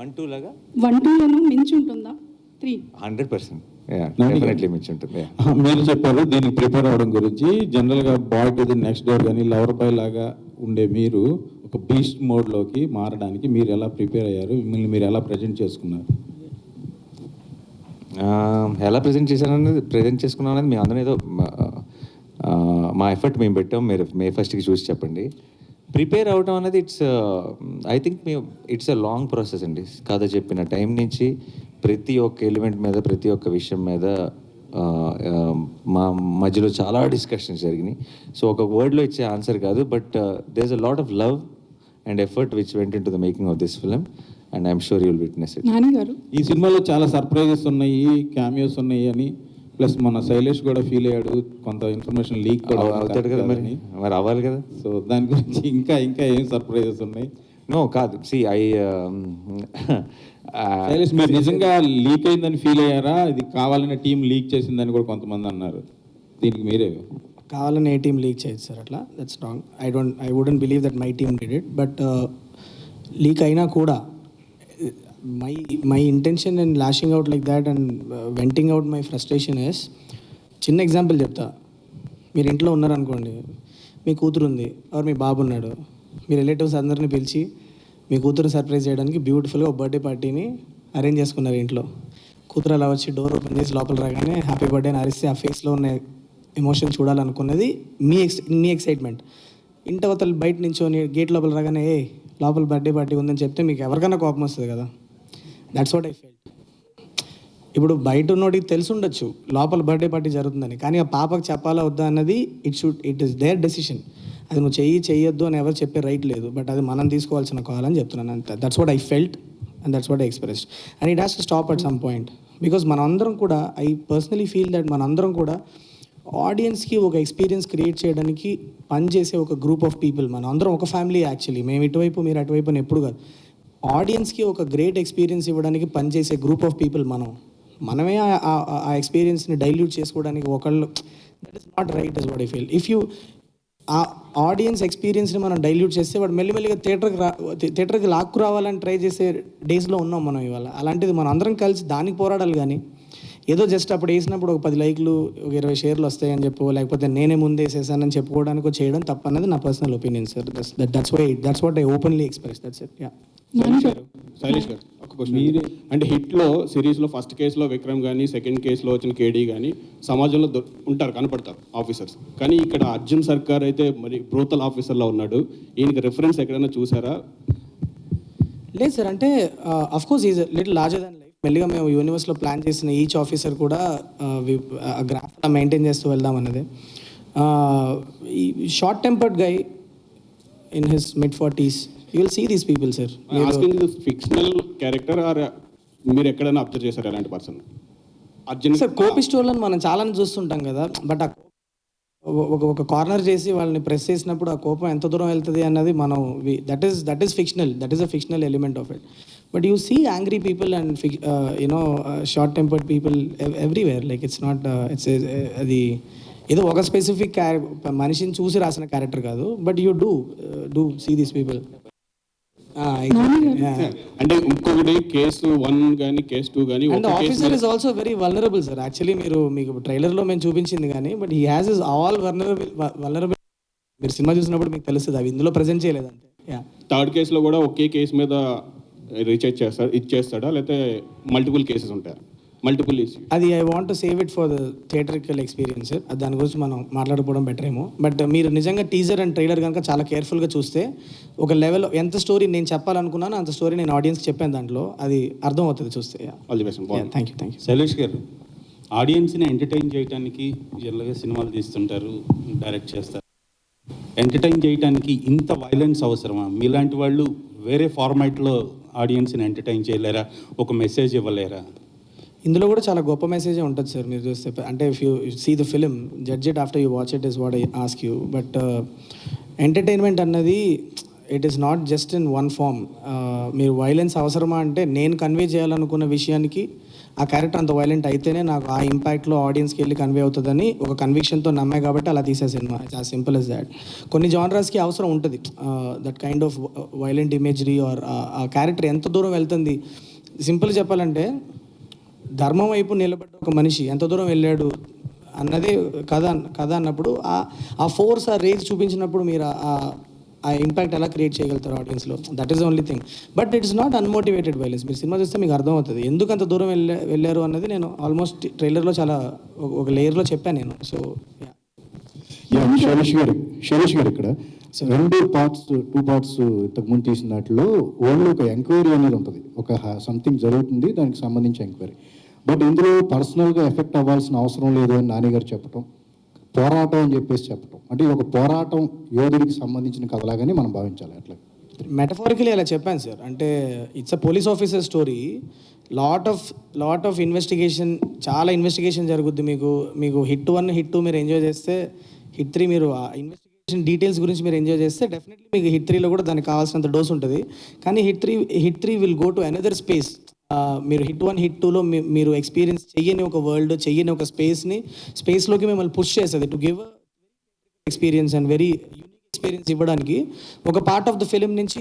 [SPEAKER 3] 1-2 లాగా
[SPEAKER 13] 1-2లను మించి ఉంటుందా? 3
[SPEAKER 3] 100% డెఫినెట్లీ మించి ఉంటుంది.
[SPEAKER 6] మీరు చెప్పారు దీనికి ప్రిపేర్ అవ్వడం గురించి. జనరల్గా boy to the next door కానీ లవర్ బాయ్ లాగా ఉండే మీరు ఒక బీస్ట్ మోడ్లోకి మారడానికి మీరు ఎలా ప్రిపేర్ అయ్యారు, మిమ్మల్ని మీరు ఎలా ప్రజెంట్ చేసుకున్నారు?
[SPEAKER 3] ఎలా ప్రజెంట్ చేసుకున్నాను అనేది మేము అందరం ఏదో మా ఎఫర్ట్ మేము పెట్టాం. మీరు May 1st చూసి చెప్పండి. ప్రిపేర్ అవడం అనేది I think it's a long process అండి. కథ చెప్పిన టైం నుంచి ప్రతి ఒక్క ఎలిమెంట్ మీద, ప్రతి ఒక్క విషయం మీద మా మధ్యలో చాలా డిస్కషన్స్ జరిగినాయి. సో ఒక వర్డ్లో ఇచ్చే ఆన్సర్ కాదు, but there is a lot of love and effort which went into the making of this film, and I'm sure you will witness it.
[SPEAKER 13] Nani garu,
[SPEAKER 6] ఈ సినిమాలో చాలా సర్ప్రైజెస్ ఉన్నాయి, క్యామియోస్ ఉన్నాయి అని, ప్లస్ మన శైలేష్ కూడా ఫీల్ అయ్యాడు, కొంత ఇన్ఫర్మేషన్ లీక్ కూడా
[SPEAKER 3] అవుతాడు కదా, మరి అవ్వాలి కదా.
[SPEAKER 6] సో దాని గురించి ఇంకా ఏం సర్ప్రైజెస్ ఉన్నాయి?
[SPEAKER 3] నో కాదు,
[SPEAKER 6] శైలేష్ మీరు నిజంగా లీక్ అయిందని ఫీల్ అయ్యారా? ఇది కావాలని టీం లీక్ చేసిందని కూడా కొంతమంది అన్నారు. దీనికి మీరే
[SPEAKER 8] కావాలని ఏ టీం లీక్ చేయదు సార్, అట్లా that's wrong. I wouldn't believe that my team did it. But leak అయినా కూడా my intention and lashing out like that and venting out my frustration is, చిన్న ఎగ్జాంపుల్ చెప్తా. మీరు ఇంట్లో ఉన్నారనుకోండి, మీ కూతురు ఉంది ఆర్ మీ బాబు ఉన్నాడు, మీ రిలేటివ్స్ అందరినీ పిలిచి మీ కూతురు సర్ప్రైజ్ చేయడానికి బ్యూటిఫుల్గా ఒక బర్త్డే పార్టీని అరేంజ్ చేసుకున్నారు ఇంట్లో. కూతురు అలా వచ్చి డోర్ ఓపెన్ చేసి లోపల రాగానే హ్యాపీ బర్త్డే అని అరిస్తే ఆ ఫేస్లో ఉన్న ఎమోషన్ చూడాలనుకున్నది మీ ఎక్సైట్మెంట్. ఇంటవతలు బయట నించోని గేట్ లోపల రాగానే లోపల బర్త్డే పార్టీ ఉందని చెప్తే మీకు ఎవరికైనా కోపం వస్తుంది కదా. That's what I felt. ఇప్పుడు బయట ఉన్నోడికి తెలిసి ఉండొచ్చు లోపల బర్త్డే పార్టీ జరుగుతుందని, కానీ ఆ పాపకు చెప్పాలా వద్దా అన్నది ఇట్ ఈస్ దేర్ డెసిషన్. అది నువ్వు చెయ్యొద్దు అని ఎవరు చెప్పే రైట్ లేదు, బట్ అది మనం తీసుకోవాల్సిన కాల్ అని చెప్తున్నాను అంతే. That's what I felt and that's what I expressed, and it has to stop at some point. Because మనందరం కూడా, ఐ పర్సనలీ ఫీల్ దట్ మనందరం కూడా ఆడియన్స్కి ఒక ఎక్స్పీరియన్స్ క్రియేట్ చేయడానికి పనిచేసే ఒక గ్రూప్ ఆఫ్ పీపుల్. మనం అందరం ఒక ఫ్యామిలీ యాక్చువల్లీ. మేము ఇటువైపు మీరు అటువైపు అని ఎప్పుడు కాదు. ఆడియన్స్కి ఒక గ్రేట్ ఎక్స్పీరియన్స్ ఇవ్వడానికి పనిచేసే గ్రూప్ ఆఫ్ పీపుల్ మనమే ఆ ఎక్స్పీరియన్స్ని డైల్యూట్ చేసుకోవడానికి ఒకళ్ళు, that is not right is what I feel. If you ఆ ఆడియన్స్ ఎక్స్పీరియన్స్ని మనం డైల్యూట్ చేస్తే వాడు మెల్లిమెల్లిగా థియేటర్కి లాక్కు రావాలని ట్రై చేసే డేస్లో ఉన్నాం మనం ఇవాళ. అలాంటిది మనం అందరం కలిసి దానికి పోరాడాలి. కానీ ఏదో జస్ట్ అప్పుడు వేసినప్పుడు ఒక 10 లైక్లు ఒక 20 షేర్లు వస్తాయని చెప్పు, లేకపోతే నేనే ముందే వేసేసానని చెప్పుకోవడానికి చేయడం తప్పన్నది నా personal opinion sir. That's what I openly express. That's it. Yeah.
[SPEAKER 6] Shailesh garu ఒక క్వశ్చన్. అంటే హిట్లో సిరీస్లో ఫస్ట్ కేసులో విక్రమ్ కానీ, సెకండ్ కేసులో వచ్చిన కేడీ కానీ సమాజంలో ఉంటారు, కనపడతారు ఆఫీసర్స్. కానీ ఇక్కడ అర్జున్ సర్కార్ అయితే మరి బ్రూతల్ ఆఫీసర్లో ఉన్నాడు. ఈయనకి రిఫరెన్స్ ఎక్కడైనా చూసారా?
[SPEAKER 8] లేదు సార్, అంటే of course is little larger than life. మెల్లిగా మేము యూనివర్స్లో ప్లాన్ చేసిన ఈచ్ ఆఫీసర్ కూడా గ్రాఫ్ మెయింటైన్ చేస్తూ వెళ్దాం అన్నది. ఈ short tempered guy in his mid-40s, you will see these people, sir.
[SPEAKER 6] Asking this fictional character are మీరు ఎక్కడైనా అబ్జర్వ్ చేశారు అలాంటి పర్సన్? అర్జున్
[SPEAKER 8] సార్ కోపిస్టోళ్ళని మనం చాలానే చూస్తుంటాం కదా, బట్ ఒక కార్నర్ చేసి వాళ్ళని ప్రెస్ చేసినప్పుడు ఆ కోపం ఎంత దూరం వెళ్తుంది అన్నది మనం that is fictional, that is a fictional element of it. But you see angry people and short tempered people everywhere. Like it's not అది ఏదో ఒక స్పెసిఫిక్ మనిషిని చూసి రాసిన క్యారెక్టర్ కాదు. But you do see these people.
[SPEAKER 6] అంటే ఇంకొకటి case 1 కానీ కేసు 2 కానీ,
[SPEAKER 8] and officer is also very vulnerable sir. Actually మీకు ట్రైలర్లో మేము చూపించింది కానీ, but he has is all vulnerable. మీరు సినిమా చూసినప్పుడు మీకు తెలుస్తుంది, అవి ఇందులో ప్రజెంట్ చేయలేదంటే.
[SPEAKER 6] థర్డ్ కేసులో కూడా ఒకే కేసు మీద రీఛార్జ్ ఇచ్చేస్తాడా, లేకపోతే మల్టిపుల్ కేసెస్ ఉంటాయి, మల్టిపుల్ ఇష్యూ?
[SPEAKER 8] అది I want to save it for the theatrical experience. దాని గురించి మనం మాట్లాడుకోవడం బెటర్ ఏమో. బట్ మీరు నిజంగా టీజర్ అండ్ ట్రైలర్ కనుక చాలా కేర్ఫుల్గా చూస్తే ఒక లెవెల్ ఎంత స్టోరీ నేను చెప్పాలనుకున్నాను అంత స్టోరీ నేను ఆడియన్స్కి చెప్పాను. దాంట్లో అది అర్థం అవుతుంది చూస్తే. Thank you.
[SPEAKER 14] శైలేష్ గారు, ఆడియన్స్ని ఎంటర్టైన్ చేయడానికి జనరల్గా సినిమాలు తీస్తుంటారు, డైరెక్ట్ చేస్తారు. ఎంటర్టైన్ చేయడానికి ఇంత వైలెన్స్ అవసరమా? మీలాంటి వాళ్ళు వేరే ఫార్మాట్లో ఆడియన్స్ని ఎంటర్టైన్ చేయలేరా? ఒక మెసేజ్ ఇవ్వలేరా?
[SPEAKER 8] ఇందులో కూడా చాలా గొప్ప మెసేజే ఉంటుంది సార్. మీరు చూస్తే అంటే if you see the film, judge it after you watch it is what I ask you. But entertainment అన్నది it is not just in one form. మీరు వైలెన్స్ అవసరమా అంటే నేను కన్వే చేయాలనుకున్న విషయానికి ఆ క్యారెక్టర్ అంత వైలెంట్ అయితేనే నాకు ఆ ఇంపాక్ట్లో ఆడియన్స్కి వెళ్ళి కన్వే అవుతుందని ఒక కన్విక్షన్తో నమ్మాయి కాబట్టి అలా తీసే సినిమా. It's as simple as that. కొన్ని జానరాస్కి అవసరం ఉంటుంది that kind of violent imagery or ఆ క్యారెక్టర్ ఎంత దూరం వెళ్తుంది. సింపుల్ చెప్పాలంటే ధర్మం వైపు నిలబడ్డ ఒక మనిషి ఎంత దూరం వెళ్ళాడు అన్నదే కథ అన్నప్పుడు ఆ ఫోర్స్, ఆ రేజ్ చూపించినప్పుడు మీరు ఆ ఇంపాక్ట్ ఎలా క్రియేట్ చేయగలుగుతారు ఆడియన్స్లో. That is only thing. But it's not unmotivated violence. మీరు సినిమా చూస్తే మీకు అర్థమవుతుంది ఎందుకు అంత దూరం వెళ్ళారు అన్నది. నేను ఆల్మోస్ట్ ట్రైలర్లో చాలా ఒక లేయర్లో చెప్పాను నేను. సో
[SPEAKER 7] శైలేష్ గారు ఇక్కడ 2 పార్ట్స్ ఇంతకుముందు తీసిన దాంట్లో ఓన్లీ ఒక ఎంక్వైరీ అనేది ఉంటుంది, ఒక సంథింగ్ జరుగుతుంది దానికి సంబంధించి ఎంక్వైరీ. బట్ ఇందులో పర్సనల్గా ఎఫెక్ట్ అవ్వాల్సిన అవసరం లేదు అని నాని గారు చెప్పటం, పోరాటం అని చెప్పేసి చెప్పటం, అంటే ఇది ఒక పోరాటం యోధుడికి సంబంధించిన కథలాగానే మనం భావించాలి. అట్లా
[SPEAKER 8] మెటఫారికలీ అలా చెప్పాను సార్. అంటే it's a police officer story. Lot of investigation, చాలా ఇన్వెస్టిగేషన్ జరుగుద్ది. మీకు హిట్ 1 హిట్ 2 మీరు ఎంజాయ్ చేస్తే, హిట్ 3 మీరు ఆ ఇన్వెస్టిగేషన్ డీటెయిల్స్ గురించి మీరు ఎంజాయ్ చేస్తే డెఫినెట్లీ మీకు హిట్ 3లో కూడా దానికి కావాల్సినంత డోస్ ఉంటుంది. కానీ hit 3 will go to another space. మీరు హిట్ 1 హిట్ 2లో మీరు ఎక్స్పీరియన్స్ చెయ్యని ఒక వరల్డ్, చెయ్యని ఒక స్పేస్లోకి మిమ్మల్ని పుష్ చేస్తుంది to give experience and very unique experience ఇవ్వడానికి. ఒక పార్ట్ ఆఫ్ ద ఫిలిం నుంచి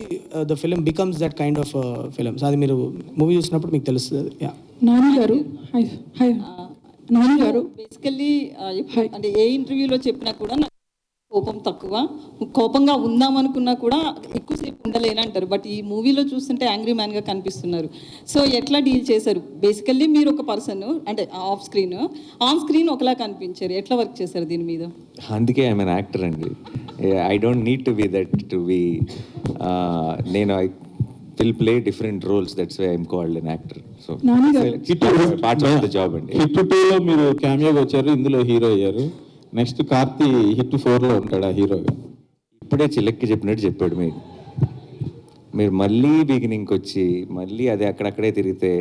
[SPEAKER 8] the film becomes that kind of films. అది మీరు మూవీ చూసినప్పుడు మీకు తెలుస్తుంది.
[SPEAKER 13] నాని గారు
[SPEAKER 4] బేసికల్లీ అంటే ఏ ఇంటర్వ్యూలో చెప్పినా కూడా కోపం తక్కువ, కోపంగా ఉందామనుకున్నా కూడా ఎక్కువసేపు ఉండలేనంటారు. బట్ ఈ మూవీలో చూస్తుంటే యాంగ్రీ మ్యాన్గా కనిపిస్తున్నారు. సో ఎట్లా డీల్ చేశారు? బేసికల్లీ మీరు ఒక పర్సన్ అంటే ఆన్ స్క్రీన్ ఒకలా కనిపించారు. ఎట్లా వర్క్ చేశారు దీని మీద?
[SPEAKER 3] అందుకే ఐఎమ్ అన్ యాక్టర్ అండి. I don't need to be that to be. నేను I will play different roles. That's why I'm called an actor. So part of the job అండి.
[SPEAKER 6] హిట్ 2లో మీరు క్యామియోగా వచ్చారు, ఇందులో హీరో అయ్యారు. నెక్స్ట్ కార్తీ హిట్ 4లో ఉంటాడా హీరోగా?
[SPEAKER 3] ఇప్పుడే చిలక్కి చెప్పినట్టు చెప్పాడు. మీరు మళ్ళీ బిగినింగ్కి వచ్చి మళ్ళీ అదే అక్కడక్కడే తిరిగితే.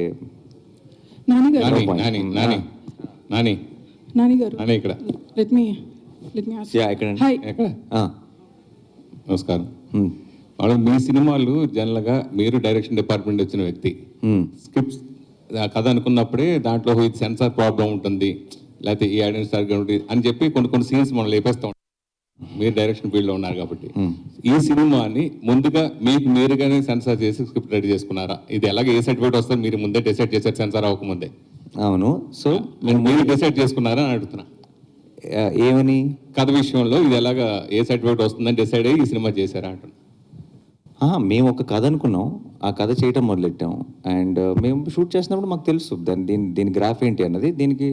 [SPEAKER 2] నాని
[SPEAKER 13] నాని గారు
[SPEAKER 6] అనే ఇక్కడ
[SPEAKER 13] లెట్ మీ ఆస్క్.
[SPEAKER 3] యా ఇక్కడ
[SPEAKER 13] హాయ్.
[SPEAKER 6] నమస్కారం. వాళ్ళు మీ సినిమాలు జనరల్గా మీరు డైరెక్షన్ డిపార్ట్మెంట్ వచ్చిన వ్యక్తి, స్క్రిప్ట్స్ కథ అనుకున్నప్పుడే దాంట్లో ఇది సెన్సార్ ప్రాబ్లం ఉంటుంది, లేకపోతే ఈ ఐడెంటిటీ సరిగ్గా ఉంటుంది అని చెప్పి కొన్ని సీన్స్ మనం లేపేస్తూ ఉంటాం. మీరు డైరెక్షన్ ఫీల్డ్లో ఉన్నారు కాబట్టి ఈ సినిమాని ముందుగా మీకు మీరుగానే సెన్సార్ చేసి స్క్రిప్ట్ రెడీ చేసుకున్నారా? ఇది ఎలాగ ఏ సర్టిఫికేట్ వస్తుందో మీరు ముందే డిసైడ్ చేశారు సెన్సార్ అవ్వకముందే?
[SPEAKER 3] అవును. సో
[SPEAKER 6] మీరు డిసైడ్ చేసుకున్నారా అని అడుగుతున్నా.
[SPEAKER 3] ఏమని
[SPEAKER 6] కథ విషయంలో ఇది ఎలాగ ఏ సర్టిఫికేట్ వస్తుందని డిసైడ్ అయ్యి ఈ సినిమా చేశారా అంటున్నా.
[SPEAKER 3] మేము ఒక కథ అనుకున్నాం, ఆ కథ చేయటం మొదలెట్టాం. అండ్ మేము షూట్ చేసినప్పుడు మాకు తెలుసు దీని గ్రాఫ్ ఏంటి అన్నది. దీనికి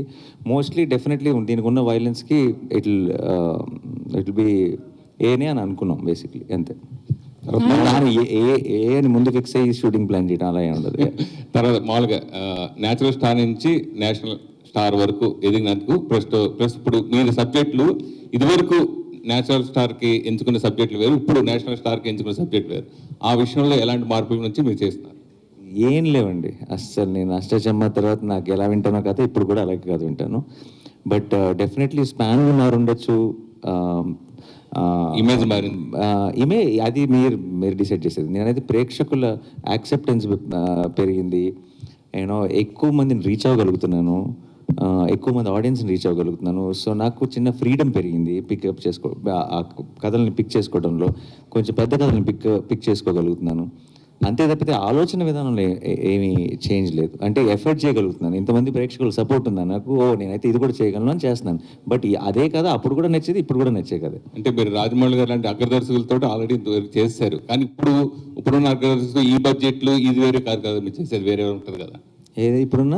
[SPEAKER 3] మోస్ట్లీ డెఫినెట్లీ దీనికి ఉన్న వైలెన్స్కి ఇట్ విల్ బి ఏనే అని అనుకున్నాం బేసిక్లీ, అంతే. ఏ అని ముందు ఫిక్స్ అయ్యి షూటింగ్ ప్లాన్ చేయడం అలా ఉండదు.
[SPEAKER 6] తర్వాత మామూలుగా న్యాచురల్ స్టార్ నుంచి నేషనల్ స్టార్ వరకు ఎదిగినందుకు ప్లస్ ఇప్పుడు మీరు సబ్జెక్టులు ఇదివరకు నేచురల్ స్టార్కి ఎంచుకునే సబ్జెక్టులు వేరు, ఇప్పుడు నేషనల్ స్టార్కి ఎంచుకునే సబ్జెక్ట్ వేరు. ఆ విషయంలో ఎలాంటి మార్పుల నుంచి మీరు చేస్తున్నారు?
[SPEAKER 3] ఏం లేవండి అస్సలు. నేను అష్టచమ్మ తర్వాత నాకు ఎలా వింటానో కథ ఇప్పుడు కూడా అలాగే కథ వింటాను. బట్ డెఫినెట్లీ స్పాన్ మారుండొచ్చు,
[SPEAKER 6] ఇమేజ్ మారింది.
[SPEAKER 3] అది మీరు డిసైడ్ చేసేది. నేనైతే ప్రేక్షకుల యాక్సెప్టెన్స్ పెరిగింది, ఎక్కువ మందిని రీచ్ అవ్వగలుగుతున్నాను, ఎక్కువ మంది ఆడియన్స్ని రీచ్ అవ్వగలుగుతున్నాను. సో నాకు చిన్న ఫ్రీడమ్ పెరిగింది పికప్ ఆ కథల్ని పిక్ చేసుకోవడంలో. కొంచెం పెద్ద కథల్ని పిక్ చేసుకోగలుగుతున్నాను. అంతే తప్పితే ఆలోచన విధానంలో ఏమీ చేంజ్ లేదు. అంటే ఎఫర్ట్ చేయగలుగుతున్నాను, ఇంతమంది ప్రేక్షకులు సపోర్ట్ ఉందా నాకు, నేనైతే ఇది కూడా చేయగలను అని చేస్తున్నాను. బట్ అదే కదా అప్పుడు కూడా నచ్చేది, ఇప్పుడు కూడా నచ్చే కదా.
[SPEAKER 6] అంటే మీరు రాజమౌళి గారు లాంటి అగ్రదర్శకులతో ఆల్రెడీ చేశారు, కానీ ఇప్పుడున్న అగ్రదర్శకులు ఈ బడ్జెట్లు ఇది వేరే కాదు కదా, మీరు చేసేది వేరే ఉంటుంది కదా.
[SPEAKER 3] ఏది ఇప్పుడున్న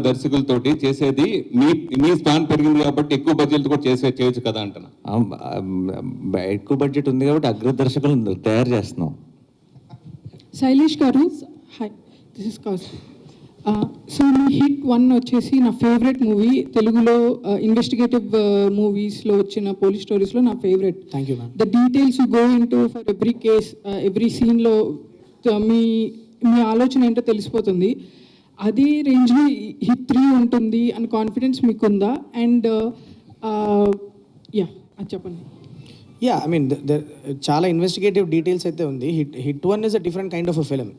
[SPEAKER 6] దర్శకులతోటి చేసేది మీ స్పాన్ పెరిగింది కాబట్టి ఎక్కువ బడ్జెట్ కూడా చేయొచ్చు కదా అంటున్నా.
[SPEAKER 3] ఎక్కువ బడ్జెట్ ఉంది కాబట్టి అగ్రదర్శకులను తయారు చేస్తున్నాం.
[SPEAKER 13] శైలేష్ గారు, hi, this is Kaushal. So me hit 1 వచ్చేసి నా ఫేవరెట్ మూవీ తెలుగులో ఇన్వెస్టిగేటివ్ మూవీస్లో వచ్చిన పోలీస్ స్టోరీస్లో నా favourite.
[SPEAKER 8] Thank you ma'am.
[SPEAKER 13] The details you go in to for every case, every సీన్లో మీ ఆలోచన ఏంటో తెలిసిపోతుంది. అదే రేంజ్లో హిట్ 3 ఉంటుంది అని కాన్ఫిడెన్స్ మీకుందా? అండ్ అది చెప్పండి.
[SPEAKER 8] యా, ఐ మీన్ చాలా ఇన్వెస్టిగేటివ్ డీటెయిల్స్ అయితే ఉంది. Hit 1 is a different kind of a film,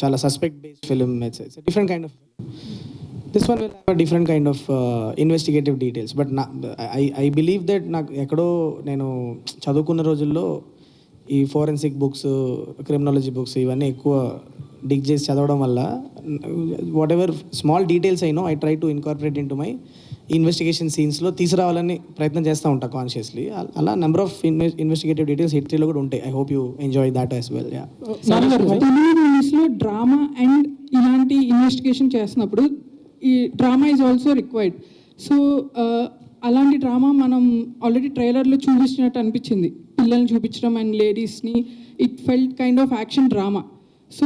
[SPEAKER 8] చాలా suspect based film. It's different kind of this one will have a different kind of investigative details. But I believe that నాకు ఎక్కడో నేను చదువుకున్న రోజుల్లో ఈ forensic books, criminology books ఇవన్నీ ఎక్కువ డిగ్ చేసి చదవడం వల్ల వాట్ ఎవర్ స్మాల్ డీటెయిల్స్ అయినో I try to incorporate into my investigation సీన్స్లో తీసుకురావాలని ప్రయత్నం చేస్తూ ఉంటా కాన్షియస్లీ. అలా number of investigative details hit 3లో కూడా ఉంటాయి. I hope you enjoy that as well.
[SPEAKER 13] Telugu మూవీస్లో డ్రామా అండ్ ఇలాంటి ఇన్వెస్టిగేషన్ చేస్తున్నప్పుడు ఈ drama is also required. So అలాంటి డ్రామా మనం ఆల్రెడీ ట్రైలర్లో చూపించినట్టు అనిపించింది, పిల్లల్ని చూపించడం అండ్ లేడీస్ని. It felt kind of action drama. So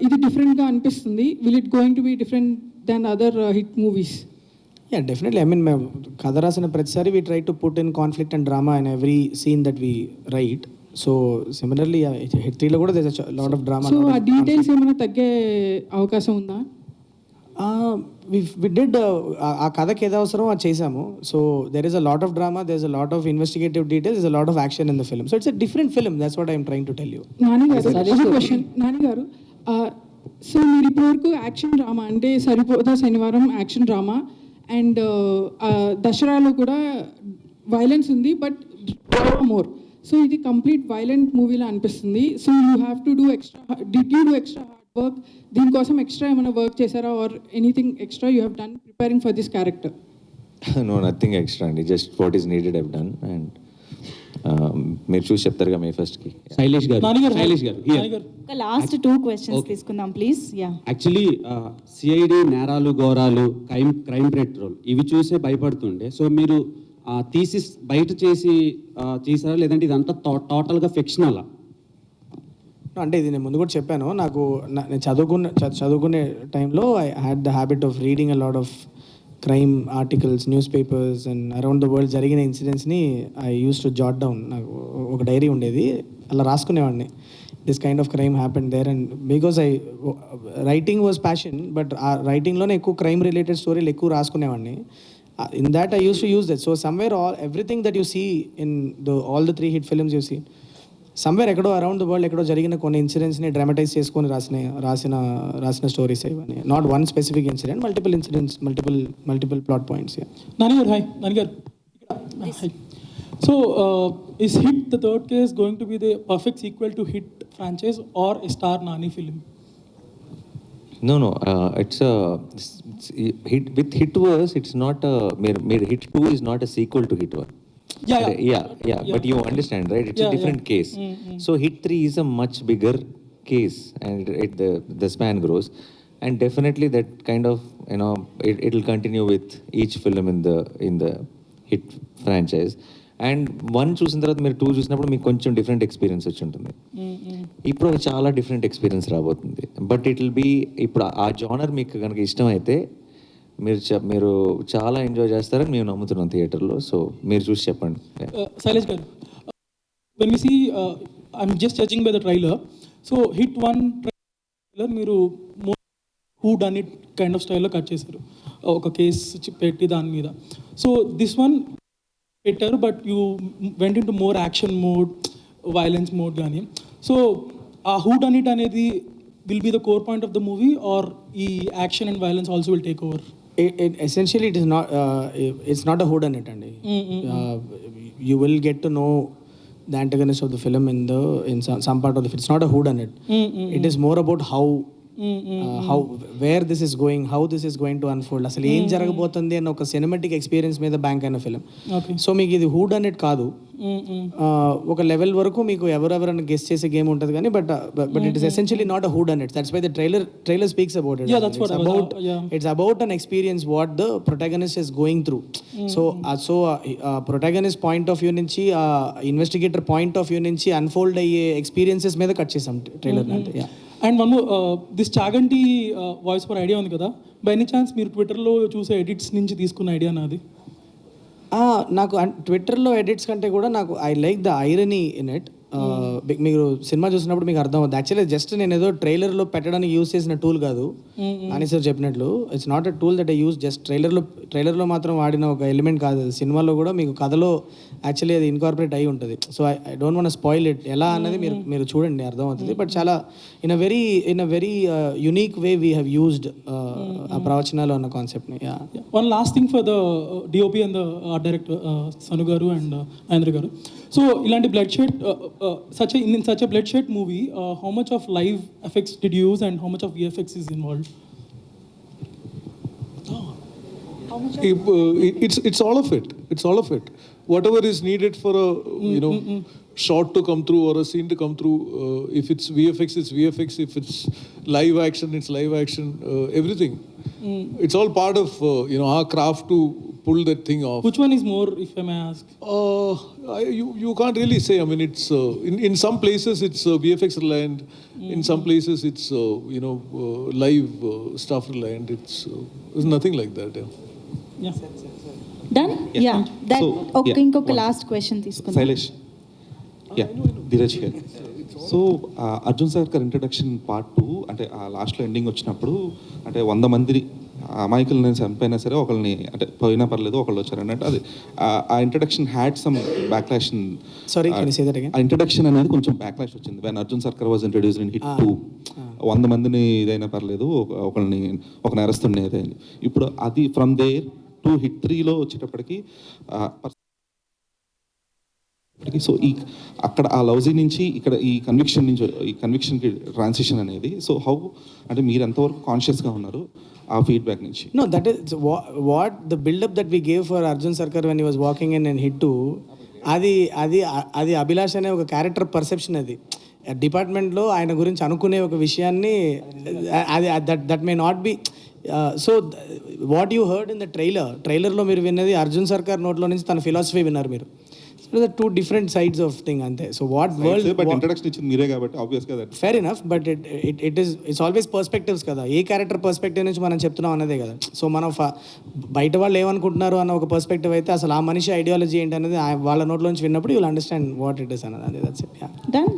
[SPEAKER 13] ఇది డిఫరెంట్గా అనిపిస్తుంది. Will it going to be different than other hit movies?
[SPEAKER 8] Yeah, definitely. I mean మేము కథ రాసిన ప్రతిసారి we try to put in conflict and drama in every scene that we write. So similarly hit 3లో కూడా there is a lot of drama.
[SPEAKER 13] So ఆ details ఏమైనా తగ్గే అవకాశం ఉందా?
[SPEAKER 8] వి డిడ్ ఆ కథకి ఏదో అవసరం అది చేసాము. So there is a lot of drama, there is a lot of investigative details, is a lot of action in the film. So it's a different film. That's what I'm trying to tell you.
[SPEAKER 13] నాన్నగారు, so మీరు ఇప్పటివరకు action drama అంటే సరిపోదా శనివారం action drama and దసరాలో కూడా violence ఉంది, but more. So ఇది complete violent మూవీలా అనిపిస్తుంది. So you have to do extra, did you do extra hard work? దీనికోసం ఎక్స్ట్రా ఏమైనా వర్క్ చేశారా or anything extra you have done preparing for this character?
[SPEAKER 3] No, nothing extra అండి. Just what is needed I've done. And మీరు చూసి చెప్తారుగా May ఫస్ట్కి.
[SPEAKER 1] శైలేష్ గారు
[SPEAKER 15] ఒక last 2 questions తీసుకుందాం ప్లీజ్. యా,
[SPEAKER 14] యాక్చువల్లీ సిఐడి నేరాలు ఘోరాలు క్రైమ్ పెట్రోల్ ఇవి చూసే భయపడుతుండే. సో మీరు థీసిస్ బయట చేసారా లేదంటే ఇదంతా టోటల్గా ఫిక్షనలా?
[SPEAKER 8] అంటే ఇది నేను ముందు కూడా చెప్పాను. నేను చదువుకునే టైంలో I had the habit of reading a lot of crime articles, newspapers and around the world జరిగిన ఇన్సిడెంట్స్ని I use to jot down. నాకు ఒక డైరీ ఉండేది, అలా రాసుకునేవాడిని. This kind of crime happened there. And because writing was passion, but ఆ రైటింగ్లోనే ఎక్కువ క్రైమ్ రిలేటెడ్ స్టోరీలు ఎక్కువ రాసుకునేవాడిని. In that I used to use that. So somewhere everything that you see in all the 3 hit films you see, somewhere ఎక్కడో around the world ఎక్కడో జరిగిన కొన్ని ఇన్సిడెంట్స్ని డ్రామటైజ్ చేసుకొని రాసిన స్టోరీస్ ఇవన్నీ. Not one specific incident, multiple incidents, multiple plot points.
[SPEAKER 13] Nani garu, hi. Nani garu. Hi. So, is Hit the third case going to be the perfect sequel to Hit franchise or a Star Nani film?
[SPEAKER 3] No, it's hit with Hit Verse. It's not Hit 2 is not a sequel to Hit 1. Yeah. But you understand, right? It's a different case. So Hit 3 is a much bigger case, and the span grows, and definitely that kind of it'll continue with each film in the Hit franchise. And 1 చూసిన తర్వాత మీరు 2 చూసినప్పుడు మీకు కొంచెం different experience వచ్చి ఉంటుంది. ఇప్పుడు చాలా డిఫరెంట్ ఎక్స్పీరియన్స్ రాబోతుంది. బట్ ఇట్ విల్ బీ, ఇప్పుడు ఆ జానర్ మీకు కనుక ఇష్టం అయితే మీరు చాలా ఎంజాయ్ చేస్తారని మేము నమ్ముతున్నాం థియేటర్లో. సో మీరు చూసి చెప్పండి.
[SPEAKER 13] Sailesh garu, when we see, I'm just judging by the trailer. So Hit 1 trailer మీరు who done it kind of స్టైల్లో కట్ చేశారు, ఒక కేసు పెట్టి దాని మీద. సో దిస్ వన్ పెట్టారు, but you went into more action mode, violence mode కానీ. సో ఆ హూ డన్ ఇట్ అనేది will be the core point of the movie, or ఈ action and violence also will take over?
[SPEAKER 8] Essentially it is not, it's not a who done it అండి. You will get to know the antagonist of the film in some part of the film. It's not a who done it. It is more about how where this is going, how this is going to unfold, అసలు ఏం జరగబోతుంది అని ఒక cinematic experience మీద bank అయిన film. So మీకు ఇది who done it కాదు, ఒక లెవెల్ వరకు మీకు ఎవరెవరైనా గెస్ చేసే గేమ్ ఉంటుంది కానీ, but it is essentially not a who done it. That's why the trailer speaks about it. It's about an experience what the protagonist is going through. So protagonist point of view నుంచి, investigator point of view నుంచి unfold అయ్యే experiences మీద cut చేసాం trailer అంటే.
[SPEAKER 13] And one more, this Chaganti voice for idea ఉంది కదా, by any chance మీరు ట్విట్టర్లో చూసే ఎడిట్స్ నుంచి తీసుకున్న ఐడియా నాది?
[SPEAKER 8] నాకు ట్విట్టర్లో ఎడిట్స్ కంటే కూడా నాకు I like the irony in it. మీరు సినిమా చూసినప్పుడు మీకు అర్థం అవుతుంది. యాక్చువల్లీ జస్ట్ నేను ఏదో ట్రైలర్లో పెట్టడానికి యూజ్ చేసిన టూల్ కాదు అని సార్ చెప్పినట్లు. It's not a tool that I use, just ట్రైలర్లో మాత్రం వాడిన ఒక ఎలిమెంట్ కాదు అది. సినిమాలో కూడా మీకు కథలో యాక్చువల్లీ అది ఇన్కార్పొరేట్ అయి ఉంటుంది. So I don't want spoil it. ఎలా అన్నది మీరు చూడండి, అర్థమవుతుంది. బట్ చాలా in a very unique way we have used ఆ ప్రవచనాలు అన్న కాన్సెప్ట్ని.
[SPEAKER 13] One last thing for the DOP and the art director Sanu garu and Mahendra garu. So ఇలాంటి bloodshed, in such a blood-shed movie, how much of live effects did you use and how much of VFX is involved?
[SPEAKER 12] It's all of it. It's all of it. Whatever is needed for a shot to come through or a scene to come through. If it's VFX, it's VFX. If it's live action, it's live action. Everything. It's all part of our craft to pull that thing off.
[SPEAKER 13] Which one is more, if I may ask?
[SPEAKER 12] You can't really say. I mean, it's in some places it's VFX reliant. In some places it's live stuff reliant. There's nothing like that.
[SPEAKER 13] Yeah.
[SPEAKER 15] Done? Yeah. That okay. ఇంకొక last question తీసుకుందాం.
[SPEAKER 14] Shailesh, Dheeraj here. So Arjun sir గారి introduction part 2 అంటే ఆ లాస్ట్లో ending వచ్చినప్పుడు, అంటే 100 మంది అమాయకులని చనిపోయినా సరే ఒకళ్ళని, అంటే పోయినా పర్లేదు ఒకళ్ళు వచ్చారు అన్నట్టు, అది ఆ introduction had some backlash.
[SPEAKER 8] Sorry,
[SPEAKER 14] ఆ ఇంట్రడక్షన్ అనేది కొంచెం బ్యాక్లాష్ వచ్చింది. వెన్ అర్జున్ సర్కార్ వాజ్ ఇంట్రడ్యూస్డ్ ఇన్ హిట్ 2, 100 మందిని ఇదైనా పర్లేదు ఒక నేరస్తుడిని ఏదైనా. ఇప్పుడు అది ఫ్రమ్ దేర్ టు హిట్ 3లో వచ్చేటప్పటికి సో అక్కడ ఆ లవ్జీ నుంచి ఇక్కడ ఈ కన్విక్షన్కి ట్రాన్సిషన్ అనేది, సో హౌ అంటే మీరు ఎంతవరకు కాన్షియస్గా ఉన్నారు ఆ ఫీడ్బ్యాక్ నుంచి?
[SPEAKER 8] No, that is what the build-up that we gave for Arjun Sarkar when he was walking in Hit 2, అది అభిలాష్ అనే ఒక క్యారెక్టర్ పర్సెప్షన్. అది డిపార్ట్మెంట్లో ఆయన గురించి అనుకునే ఒక విషయాన్ని, అది that may not be. So what you heard in the ట్రైలర్లో మీరు విన్నది అర్జున్ సర్కార్ నోట్లో నుంచి తన ఫిలాసఫీ విన్నారు మీరు. The two different sides of thing ante. So what world,
[SPEAKER 14] but introduction ichindi mere kabatti obvious kada.
[SPEAKER 8] Fair enough, but it's always perspectives kada. A character perspective నుంచి మనం చెప్తున్నాం అన్నదే కదా. సో మనం బయట వాళ్ళు ఏమనుకుంటున్నారు అన్న ఒక పర్స్పెక్టివ్ అయితే, అసలు ఆ మనిషి ఐడియాలజీ ఏంటి అనేది వాళ్ళ నోట్లో నుంచి విన్నప్పుడు you will understand what it is అన్నది. That's it. Done.